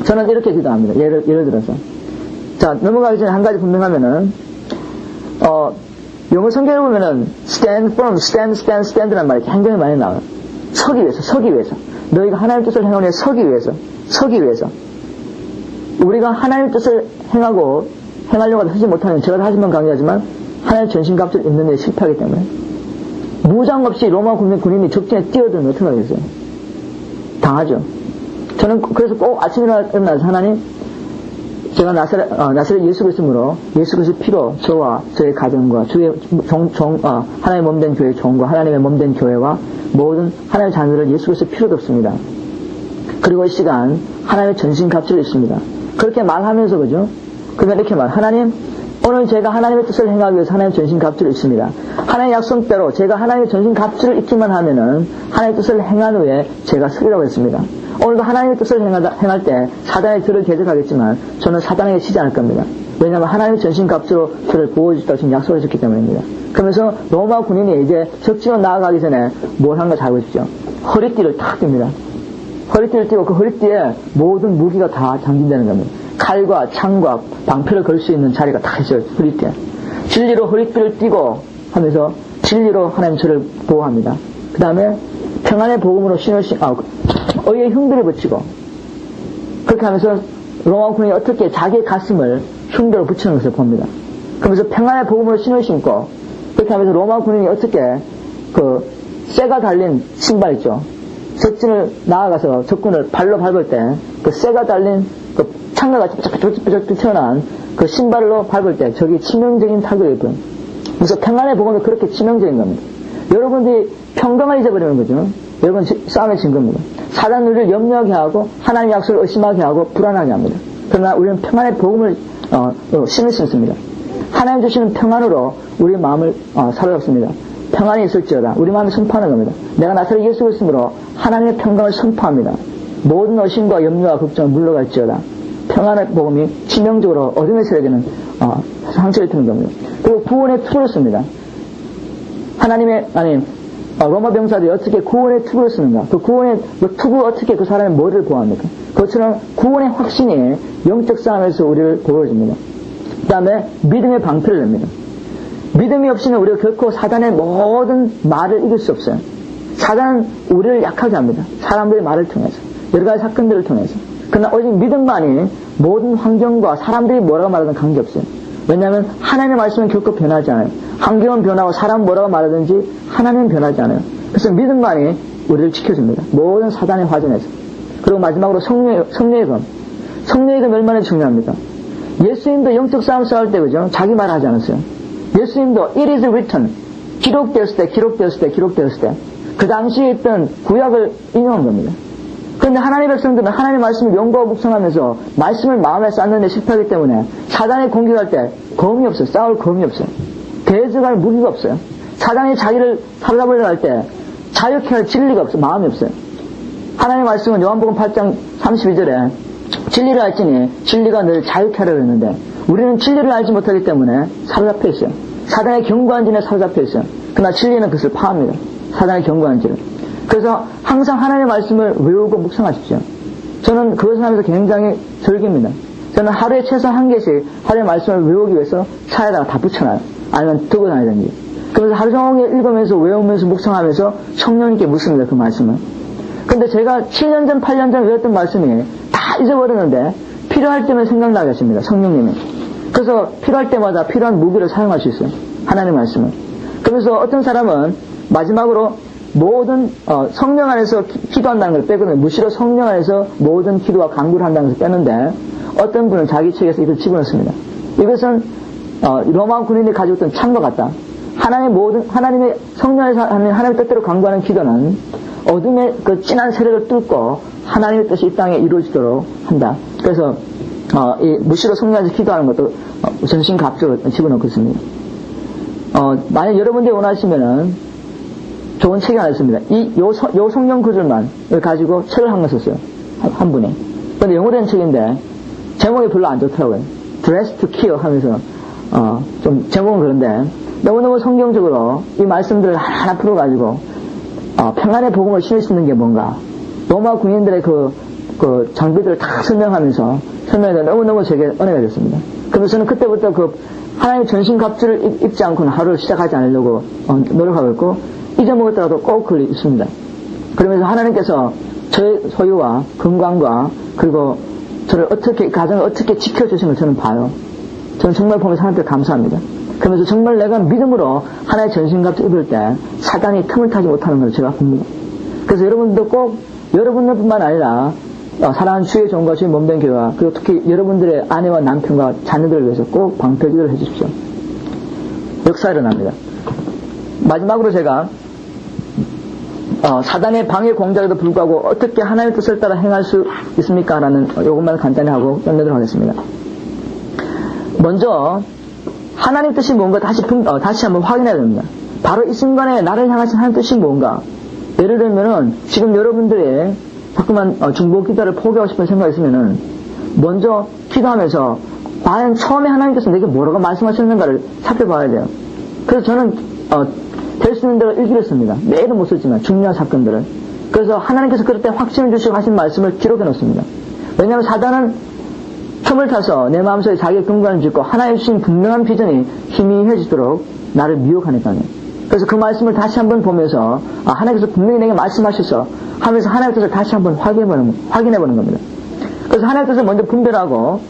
저는 이렇게 기도합니다. 예를 들어서 자, 넘어가기 전에 한 가지 분명하면은 영어 성경을 보면은 stand firm, stand란 말이 굉장히 많이 나와요. 서기 위해서. 너희가 하나님의 뜻을 행하기 위해 서기 위해서. 우리가 하나님의 뜻을 행하려고 하지 못하는, 제가 다시 한번 강조하지만, 하나님의 전신갑주를 입는 데 실패하기 때문에. 무장 없이 로마 군인이 적진에 뛰어들면 어떻게 하겠어요? 당하죠. 저는 그래서 꼭 아침에 일어나서 하나님, 제가 나사렛 예수 그리스도로 예수 그리스도 피로 저와 저의 가정과 주의 하나님의 몸된 교회 종과 하나님의 몸된 교회와 모든 하나님의 자녀를 예수 그리스도 피로 덮습니다. 그리고 이 시간 하나님의 전신갑주를 입습니다. 그렇게 말하면서 그죠? 그러면 이렇게 하나님 오늘 제가 하나님의 뜻을 행하기 위해서 하나님의 전신갑주를 입습니다. 하나님의 약속대로 제가 하나님의 전신갑주를 입기만 하면은 하나님의 뜻을 행한 후에 제가 서리라고 했습니다. 오늘도 하나님의 뜻을 행할 때 사단의 저를 대적하겠지만 저는 사단에게 치지 않을 겁니다. 왜냐하면 하나님의 전신갑주로 저를 보호해주겠다고 지금 약속을 해줬기 때문입니다. 그러면서 로마 군인이 이제 적진으로 나아가기 전에 뭘 하는 가 잘 보십시오. 허리띠를 탁 띱니다. 허리띠를 띄고 그 허리띠에 모든 무기가 다 장진되는 겁니다. 칼과 창과 방패를 걸 수 있는 자리가 다 있어요. 허리띠에. 진리로 허리띠를 띄고 하면서 진리로 하나님 저를 보호합니다. 그 다음에 평안의 복음으로 의의 흉배를 붙이고 그렇게 하면서 로마 군인이 어떻게 자기의 가슴을 흉배로 붙이는 것을 봅니다. 그러면서 평안의 복음으로 신을 신고 그렇게 하면서 로마 군인이 어떻게 그 쇠가 달린 신발 있죠. 적진을 나아가서 적군을 발로 밟을 때 그 쇠가 달린 그 창가가 삐쩍삐쩍 튀어나온 그 신발로 밟을 때 저게 치명적인 타격이 있고요. 그래서 평안의 복음이 그렇게 치명적인 겁니다. 여러분들이 평강을 잊어버리는 거죠. 여러분 싸움에 진 겁니다. 사단 우리를 염려하게 하고 하나님의 약속을 의심하게 하고 불안하게 합니다. 그러나 우리는 평안의 복음을 신을 신습니다. 하나님 주시는 평안으로 우리 마음을 사로잡습니다. 평안이 있을지어다. 우리 마음을 선포하는 겁니다. 내가 나사렛 예수 그리스도로 하나님의 평강을 선포합니다. 모든 의심과 염려와 걱정을 물러갈지어다. 평안의 복음이 치명적으로 어둠의 세력에는 상처를 주는 겁니다. 그리고 구원의 투구를 씁니다. 로마 병사들이 어떻게 구원의 투구를 쓰는가? 그 구원의 투구 어떻게 그 사람의 머리를 보호합니까? 그것처럼 구원의 확신이 영적 싸움에서 우리를 보호해줍니다. 그 다음에 믿음의 방패를 냅니다. 믿음이 없이는 우리가 결코 사단의 모든 말을 이길 수 없어요. 사단은 우리를 약하게 합니다. 사람들의 말을 통해서, 여러 가지 사건들을 통해서. 그러나 오직 믿음만이 모든 환경과 사람들이 뭐라고 말하든 관계없어요. 왜냐하면 하나님의 말씀은 결코 변하지 않아요. 환경은 변하고 사람 뭐라고 말하든지 하나님은 변하지 않아요. 그래서 믿음만이 우리를 지켜줍니다. 모든 사단의 화전에서. 그리고 마지막으로 성령의 검. 성령의 검이 얼마나 중요합니까? 예수님도 영적 싸움 싸울 때 그죠? 자기 말 하지 않았어요. 예수님도 it is written. 기록되었을 때 그 당시에 있던 구약을 인용한 겁니다. 그런데 하나님의 백성들은 하나님의 말씀을 연구하고 묵상하면서 말씀을 마음에 쌓는데 실패하기 때문에 사단이 공격할 때 검이 없어요. 싸울 검이 없어요. 대적할 무기가 없어요. 사단이 자기를 사로잡으려고 할 때 자유케 할 진리가 없어요. 마음이 없어요. 하나님의 말씀은 요한복음 8장 32절에 진리를 알지니 진리가 너를 자유케 하려고 했는데 우리는 진리를 알지 못하기 때문에 사로잡혀 있어요. 사단의 견고한 진에 사로잡혀 있어요. 그러나 진리는 그것을 파합니다. 사단의 견고한 진을. 그래서 항상 하나님의 말씀을 외우고 묵상하십시오. 저는 그것을 하면서 굉장히 즐깁니다. 저는 하루에 최소 한 개씩 하나님의 말씀을 외우기 위해서 차에다가 다 붙여놔요. 아니면 두고 다니든지. 그래서 하루 종일 읽으면서 외우면서 묵상하면서 성령님께 묻습니다. 그 말씀을. 근데 제가 7년 전 8년 전 외웠던 말씀이 다 잊어버렸는데 필요할 때면 생각나게 하십니다. 성령님이. 그래서 필요할 때마다 필요한 무기를 사용할 수 있어요. 하나님의 말씀을. 그래서 어떤 사람은 마지막으로 모든 성령 안에서 기도한다는 걸 빼거든요. 무시로 성령 안에서 모든 기도와 간구를 한다는 것을 빼는데 어떤 분은 자기 책에서 이걸 집어넣습니다. 이것은 로마 군인이 가지고 있던 창과 같다. 하나님의 성령 안에서 하는 하나님의 뜻대로 간구하는 기도는 어둠의 그 진한 세력을 뚫고 하나님의 뜻이 이 땅에 이루어지도록 한다. 그래서 이 무시로 성령 안에서 기도하는 것도 전신갑주로 집어넣고 있습니다. 만약 여러분들이 원하시면은 좋은 책이 하나 있습니다. 요 성경 구절만 가지고 책을 한 권 썼어요. 한 분이. 근데 영어로 된 책인데, 제목이 별로 안 좋더라고요. Dress to Kill 하면서, 좀 제목은 그런데, 너무너무 성경적으로 이 말씀들을 하나 풀어가지고, 평안의 복음을 실을 수 있는 게 뭔가, 로마 군인들의 그 장비들을 다 설명하면서, 설명해서 너무너무 제게 은혜가 됐습니다. 그래서 저는 그때부터 하나님의 전신갑주를 입지 않고는 하루를 시작하지 않으려고 노력하고 있고, 잊어먹었더라도 꼭 그걸 있습니다. 그러면서 하나님께서 저의 소유와 건강과 그리고 저를 가정을 어떻게 지켜주신 걸 저는 봐요. 저는 정말 보면서 하나님께 감사합니다. 그러면서 정말 내가 믿음으로 하나의 전신갑주 입을 때 사단이 틈을 타지 못하는 걸 제가 봅니다. 그래서 여러분도 꼭 여러분들뿐만 아니라 사랑하는 주의 종과 주의 몸된 교회와 그리고 특히 여러분들의 아내와 남편과 자녀들을 위해서 꼭 방패기도를 해주십시오. 역사가 일어납니다. 마지막으로 제가 사단의 방해 공작에도 불구하고 어떻게 하나님의 뜻을 따라 행할 수 있습니까? 라는 요것만 간단히 하고 끝내도록 하겠습니다. 먼저 하나님의 뜻이 뭔가 다시 한번 확인해야 됩니다. 바로 이 순간에 나를 향하신 하나님의 뜻이 뭔가. 예를 들면은 지금 여러분들이 자꾸만 중보 기도를 포기하고 싶은 생각이 있으면은 먼저 기도하면서 과연 처음에 하나님께서 내게 뭐라고 말씀하셨는가를 살펴봐야 돼요. 그래서 저는 될 수 있는 대로 일기를 씁니다. 매일은 못 쓰지만 중요한 사건들을. 그래서 하나님께서 그럴 때 확신을 주시고 하신 말씀을 기록해 놓습니다. 왜냐하면 사단은 틈을 타서 내 마음속에 자기의 근간을 짓고 하나님 주신 분명한 비전이 희미해지도록 나를 미혹하니까요. 그래서 그 말씀을 다시 한번 보면서 하나님께서 분명히 내게 말씀하셔서 하면서 하나님의 뜻을 다시 한번 확인해보는 겁니다. 그래서 하나님의 뜻을 먼저 분별하고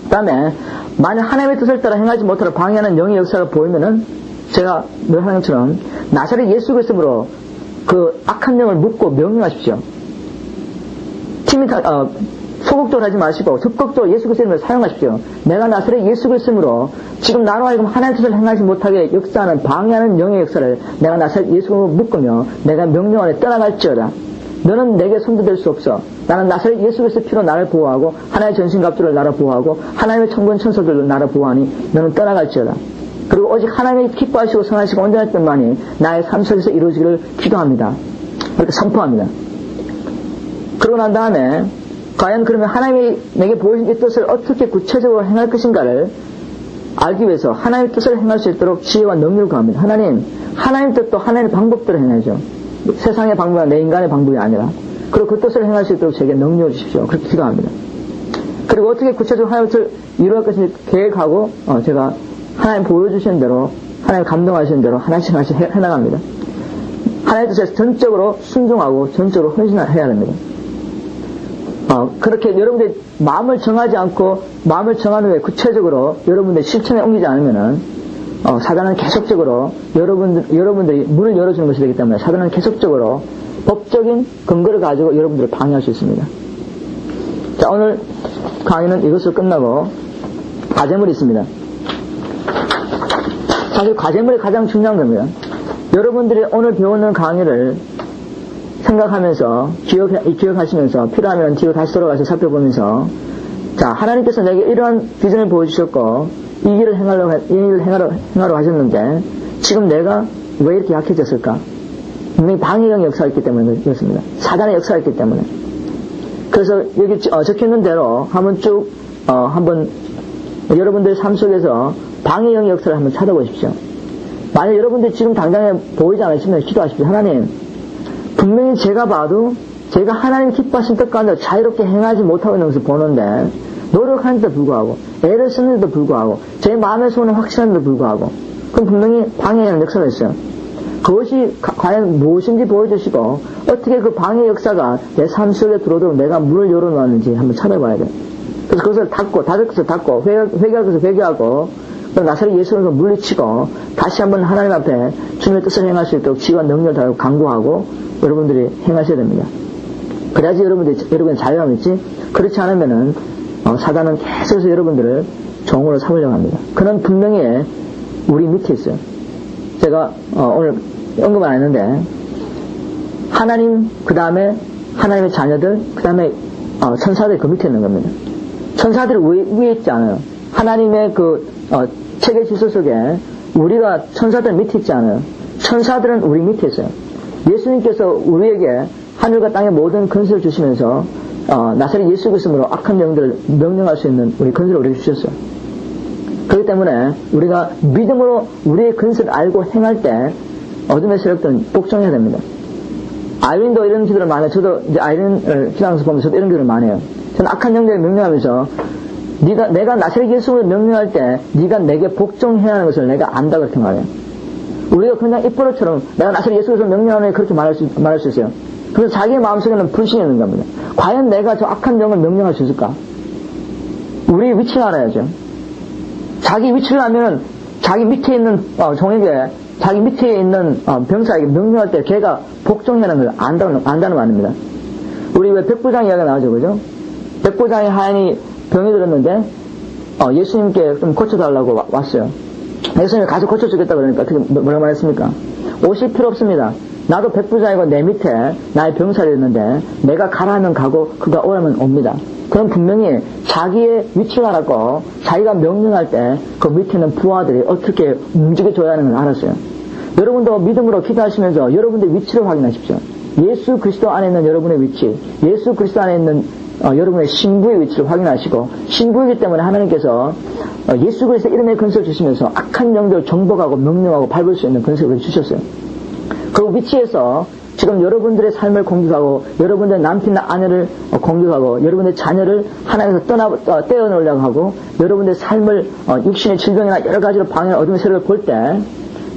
그 다음에 만약 하나님의 뜻을 따라 행하지 못하도록 방해하는 영의 역사가 보이면은 제가 늘 하는 것처럼 나사렛 예수 그리스도로 그 악한 영을 묶고 명령하십시오. 소극적으로 하지 마시고 적극적으로 예수 그리스도의 이름을 사용하십시오. 내가 나사렛 예수 그리스도로 지금 나로 하여금 하나님의 뜻을 행하지 못하게 역사하는 방해하는 영의 역사를 내가 나사렛 예수로 묶으며 내가 명령 안에 떠나갈지어다. 너는 내게 손도될 수 없어. 나는 나사렛 예수 그리스도의 피로 나를 보호하고 하나님의 전신갑주를 나를 보호하고 하나님의 천군 천사들로 나를 보호하니 너는 떠나갈지어다. 그리고 오직 하나님의 기뻐하시고 선하시고 온전한 뜻만이 나의 삶 속에서 이루어지기를 기도합니다. 그렇게 선포합니다. 그러고 난 다음에 과연 그러면 하나님이 내게 보여준 이 뜻을 어떻게 구체적으로 행할 것인가를 알기 위해서 하나님의 뜻을 행할 수 있도록 지혜와 능력을 구합니다. 하나님 뜻도 하나님의 방법대로 행하죠. 세상의 방법이 내 인간의 방법이 아니라. 그리고 그 뜻을 행할 수 있도록 제게 능력을 주십시오. 그렇게 기도합니다. 그리고 어떻게 구체적으로 하나님의 뜻을 이루할 것인지 계획하고 제가 하나님 보여주시는 대로 하나님 감동하시는 대로 하나씩 해나갑니다. 하나님의 뜻에 전적으로 순종하고 전적으로 헌신해야 됩니다. 그렇게 여러분들이 마음을 정하지 않고 마음을 정한 후에 구체적으로 여러분들이 실천에 옮기지 않으면은 사단은 계속적으로 여러분들이 문을 열어주는 것이 되기 때문에 사단은 계속적으로 법적인 근거를 가지고 여러분들을 방해할 수 있습니다. 자, 오늘 강의는 이것으로 끝나고 과제물이 있습니다. 사실 과제물이 가장 중요한 겁니다. 여러분들이 오늘 배우는 강의를 생각하면서 기억하시면서 필요하면 뒤로 다시 돌아가서 살펴보면서 자, 하나님께서 내게 이러한 비전을 보여주셨고 이 일을 행하러 하셨는데 지금 내가 왜 이렇게 약해졌을까? 분명히 방해형의 역사가 있기 때문에 그렇습니다. 사단의 역사가 있기 때문에. 그래서 여기 적혀있는 대로 한번 쭉 한번 여러분들의 삶 속에서 방해형의 역사를 한번 찾아보십시오. 만약 여러분들이 지금 당장에 보이지 않으시면 기도하십시오. 하나님, 분명히 제가 봐도 제가 하나님 기뻐하신 뜻 가운데 자유롭게 행하지 못하고 있는 것을 보는데 노력하는데도 불구하고 애를 쓰는데도 불구하고 제 마음의 소원은 확실한데도 불구하고 그럼 분명히 방해하는 역사가 있어요. 그것이 과연 무엇인지 보여주시고 어떻게 그 방해 역사가 내 삶 속에 들어오도록 내가 문을 열어놓았는지 한번 찾아봐야 돼요. 그래서 그것을 닫을 것을 닫고 회개할 것을 회개하고 나사렛 예수를 물리치고 다시 한번 하나님 앞에 주님의 뜻을 행할 수 있도록 지혜와 능력을 다하고 강구하고 여러분들이 행하셔야 됩니다. 그래야지 여러분의 자유함이 있지. 그렇지 않으면은 사단은 계속해서 여러분들을 종으로 삼으려고 합니다. 그는 분명히 우리 밑에 있어요. 제가 오늘 언급은 안 했는데 하나님 그 다음에 하나님의 자녀들 그 다음에 천사들이 그 밑에 있는 겁니다. 천사들이 위에 있지 않아요. 하나님의 그 책의 질서 속에 우리가 천사들 밑에 있지 않아요. 천사들은 우리 밑에 있어요. 예수님께서 우리에게 하늘과 땅의 모든 근세를 주시면서 나사렛 예수 그리스도로 악한 영들을 명령할 수 있는 우리 근세를 우리에게 주셨어요. 그렇기 때문에 우리가 믿음으로 우리의 근세를 알고 행할 때 어둠의 세력들은 복종해야 됩니다. 아이린도 이런 기도를 많이 해요. 저도 이제 아이린을 기도하면서 보면서 저도 이런 기도를 많이 해요. 저는 악한 영들을 명령하면서 내가 나사렛 예수를 명령할 때 네가 내게 복종해야 하는 것을 내가 안다 그렇게 말해요. 우리가 그냥 입버릇처럼 내가 나사렛 예수를 명령하는 그렇게 말할 수 있어요. 그래서 자기의 마음속에는 불신이 있는 겁니다. 과연 내가 저 악한 영을 명령할 수 있을까? 우리의 위치를 알아야죠. 자기 위치를 알면 자기 밑에 있는 종에게 자기 밑에 있는 병사에게 명령할 때 걔가 복종해야 하는 걸 안다는 말입니다. 우리 왜 백부장 이야기가 나오죠, 그죠? 백부장이 하얀이 병이 들었는데 예수님께 좀 고쳐달라고 왔어요. 예수님이 가서 고쳐주겠다 그러니까 어떻게 뭐라고 말했습니까? 오실 필요 없습니다. 나도 백부장이고 내 밑에 나의 병사가 있는데 내가 가라면 가고 그가 오라면 옵니다. 그럼 분명히 자기의 위치를 알았고 자기가 명령할 때 그 밑에 있는 부하들이 어떻게 움직여줘야 하는 걸 알았어요. 여러분도 믿음으로 기도하시면서 여러분의 위치를 확인하십시오. 예수 그리스도 안에 있는 여러분의 위치, 예수 그리스도 안에 있는 여러분의 신부의 위치를 확인하시고 신부이기 때문에 하나님께서 예수 그리스도 이름의 근세를 주시면서 악한 영들을 정복하고 명령하고 밟을 수 있는 근세를 주셨어요. 그 위치에서 지금 여러분들의 삶을 공격하고 여러분들의 남편이나 아내를 공격하고 여러분들의 자녀를 하나님께서 떼어놓으려고 하고 여러분들의 삶을 육신의 질병이나 여러 가지로 방해하는 어둠의 세력을 볼 때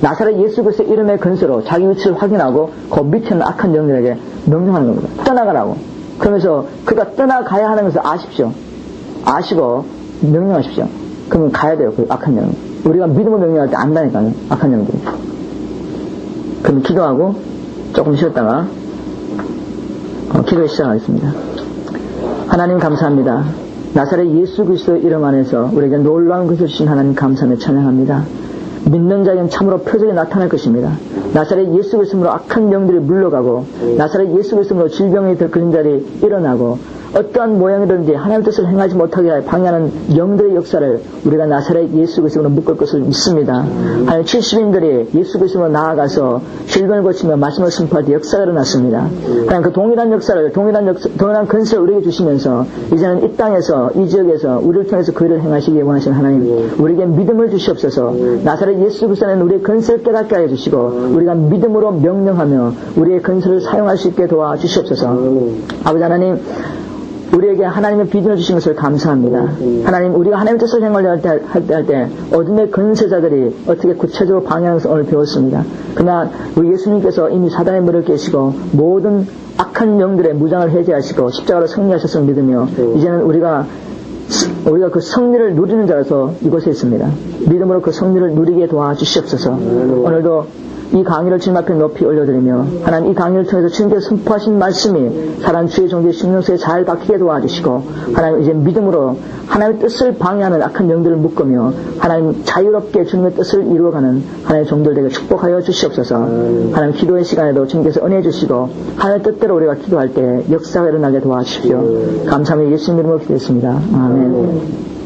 나사렛 예수 그리스도의 이름의 근세로 자기 위치를 확인하고 그 밑에 있는 악한 영들에게 명령하는 겁니다. 떠나가라고. 그러면서 그가 떠나가야 하는 것을 아십시오. 아시고 명령하십시오. 그러면 가야 돼요. 그 악한 영. 우리가 믿음을 명령할 때 안다니까요. 악한 영들이. 그럼 기도하고 조금 쉬었다가 기도를 시작하겠습니다. 하나님 감사합니다. 나사렛 예수 그리스도의 이름 안에서 우리에게 놀라운 것을 주신 하나님 감사하며 찬양합니다. 믿는 자에게는 참으로 표적이 나타날 것입니다. 나사렛 예수 그리스도로 악한 영들이 물러가고 나사렛 예수 그리스도로 질병이 걸린 자들이 일어나고 어떠한 모양이든지 하나님의 뜻을 행하지 못하게 방해하는 영들의 역사를 우리가 나사렛 예수 그리스도로 묶을 것을 믿습니다. 하나님 70인들이 예수 그리스도로 나아가서 질병을 고치며 말씀을 선포할 때 역사가 일어났습니다. 하나님 그 동일한 역사를 동일한 건설을 우리에게 주시면서 이제는 이 땅에서 이 지역에서 우리를 통해서 그 일을 행하시기 원하시는 하나님 우리에게 믿음을 주시옵소서. 나사렛 예수 그리스도는 우리의 건설을 깨닫게 하여 주시고 우리가 믿음으로 명령하며 우리의 건설을 사용할 수 있게 도와주시옵소서. 아버지 하나님 우리에게 하나님의 비전을 주신 것을 감사합니다. 하나님 우리가 하나님의 뜻을 행하려 할 때 어둠의 건세자들이 어떻게 구체적으로 방향을 오늘 배웠습니다. 그러나 우리 예수님께서 이미 사단의 물을 깨시고 모든 악한 영들의 무장을 해제하시고 십자가로 승리하셨음을 믿으며 이제는 우리가 그 승리를 누리는 자라서 이곳에 있습니다. 믿음으로 그 승리를 누리게 도와주시옵소서. 오늘도 이 강의를 주님 앞에 높이 올려드리며 하나님 이 강의를 통해서 주님께서 선포하신 말씀이 사람 주의 종교의 신명수에 잘 박히게 도와주시고 하나님 이제 믿음으로 하나님의 뜻을 방해하는 악한 영들을 묶으며 하나님 자유롭게 주님의 뜻을 이루어가는 하나님의 종들 되게 축복하여 주시옵소서. 하나님 기도의 시간에도 주님께서 은혜 주시고 하나님의 뜻대로 우리가 기도할 때 역사가 일어나게 도와주십시오. 감사합니다. 예수님 이름으로 기도했습니다. 아멘.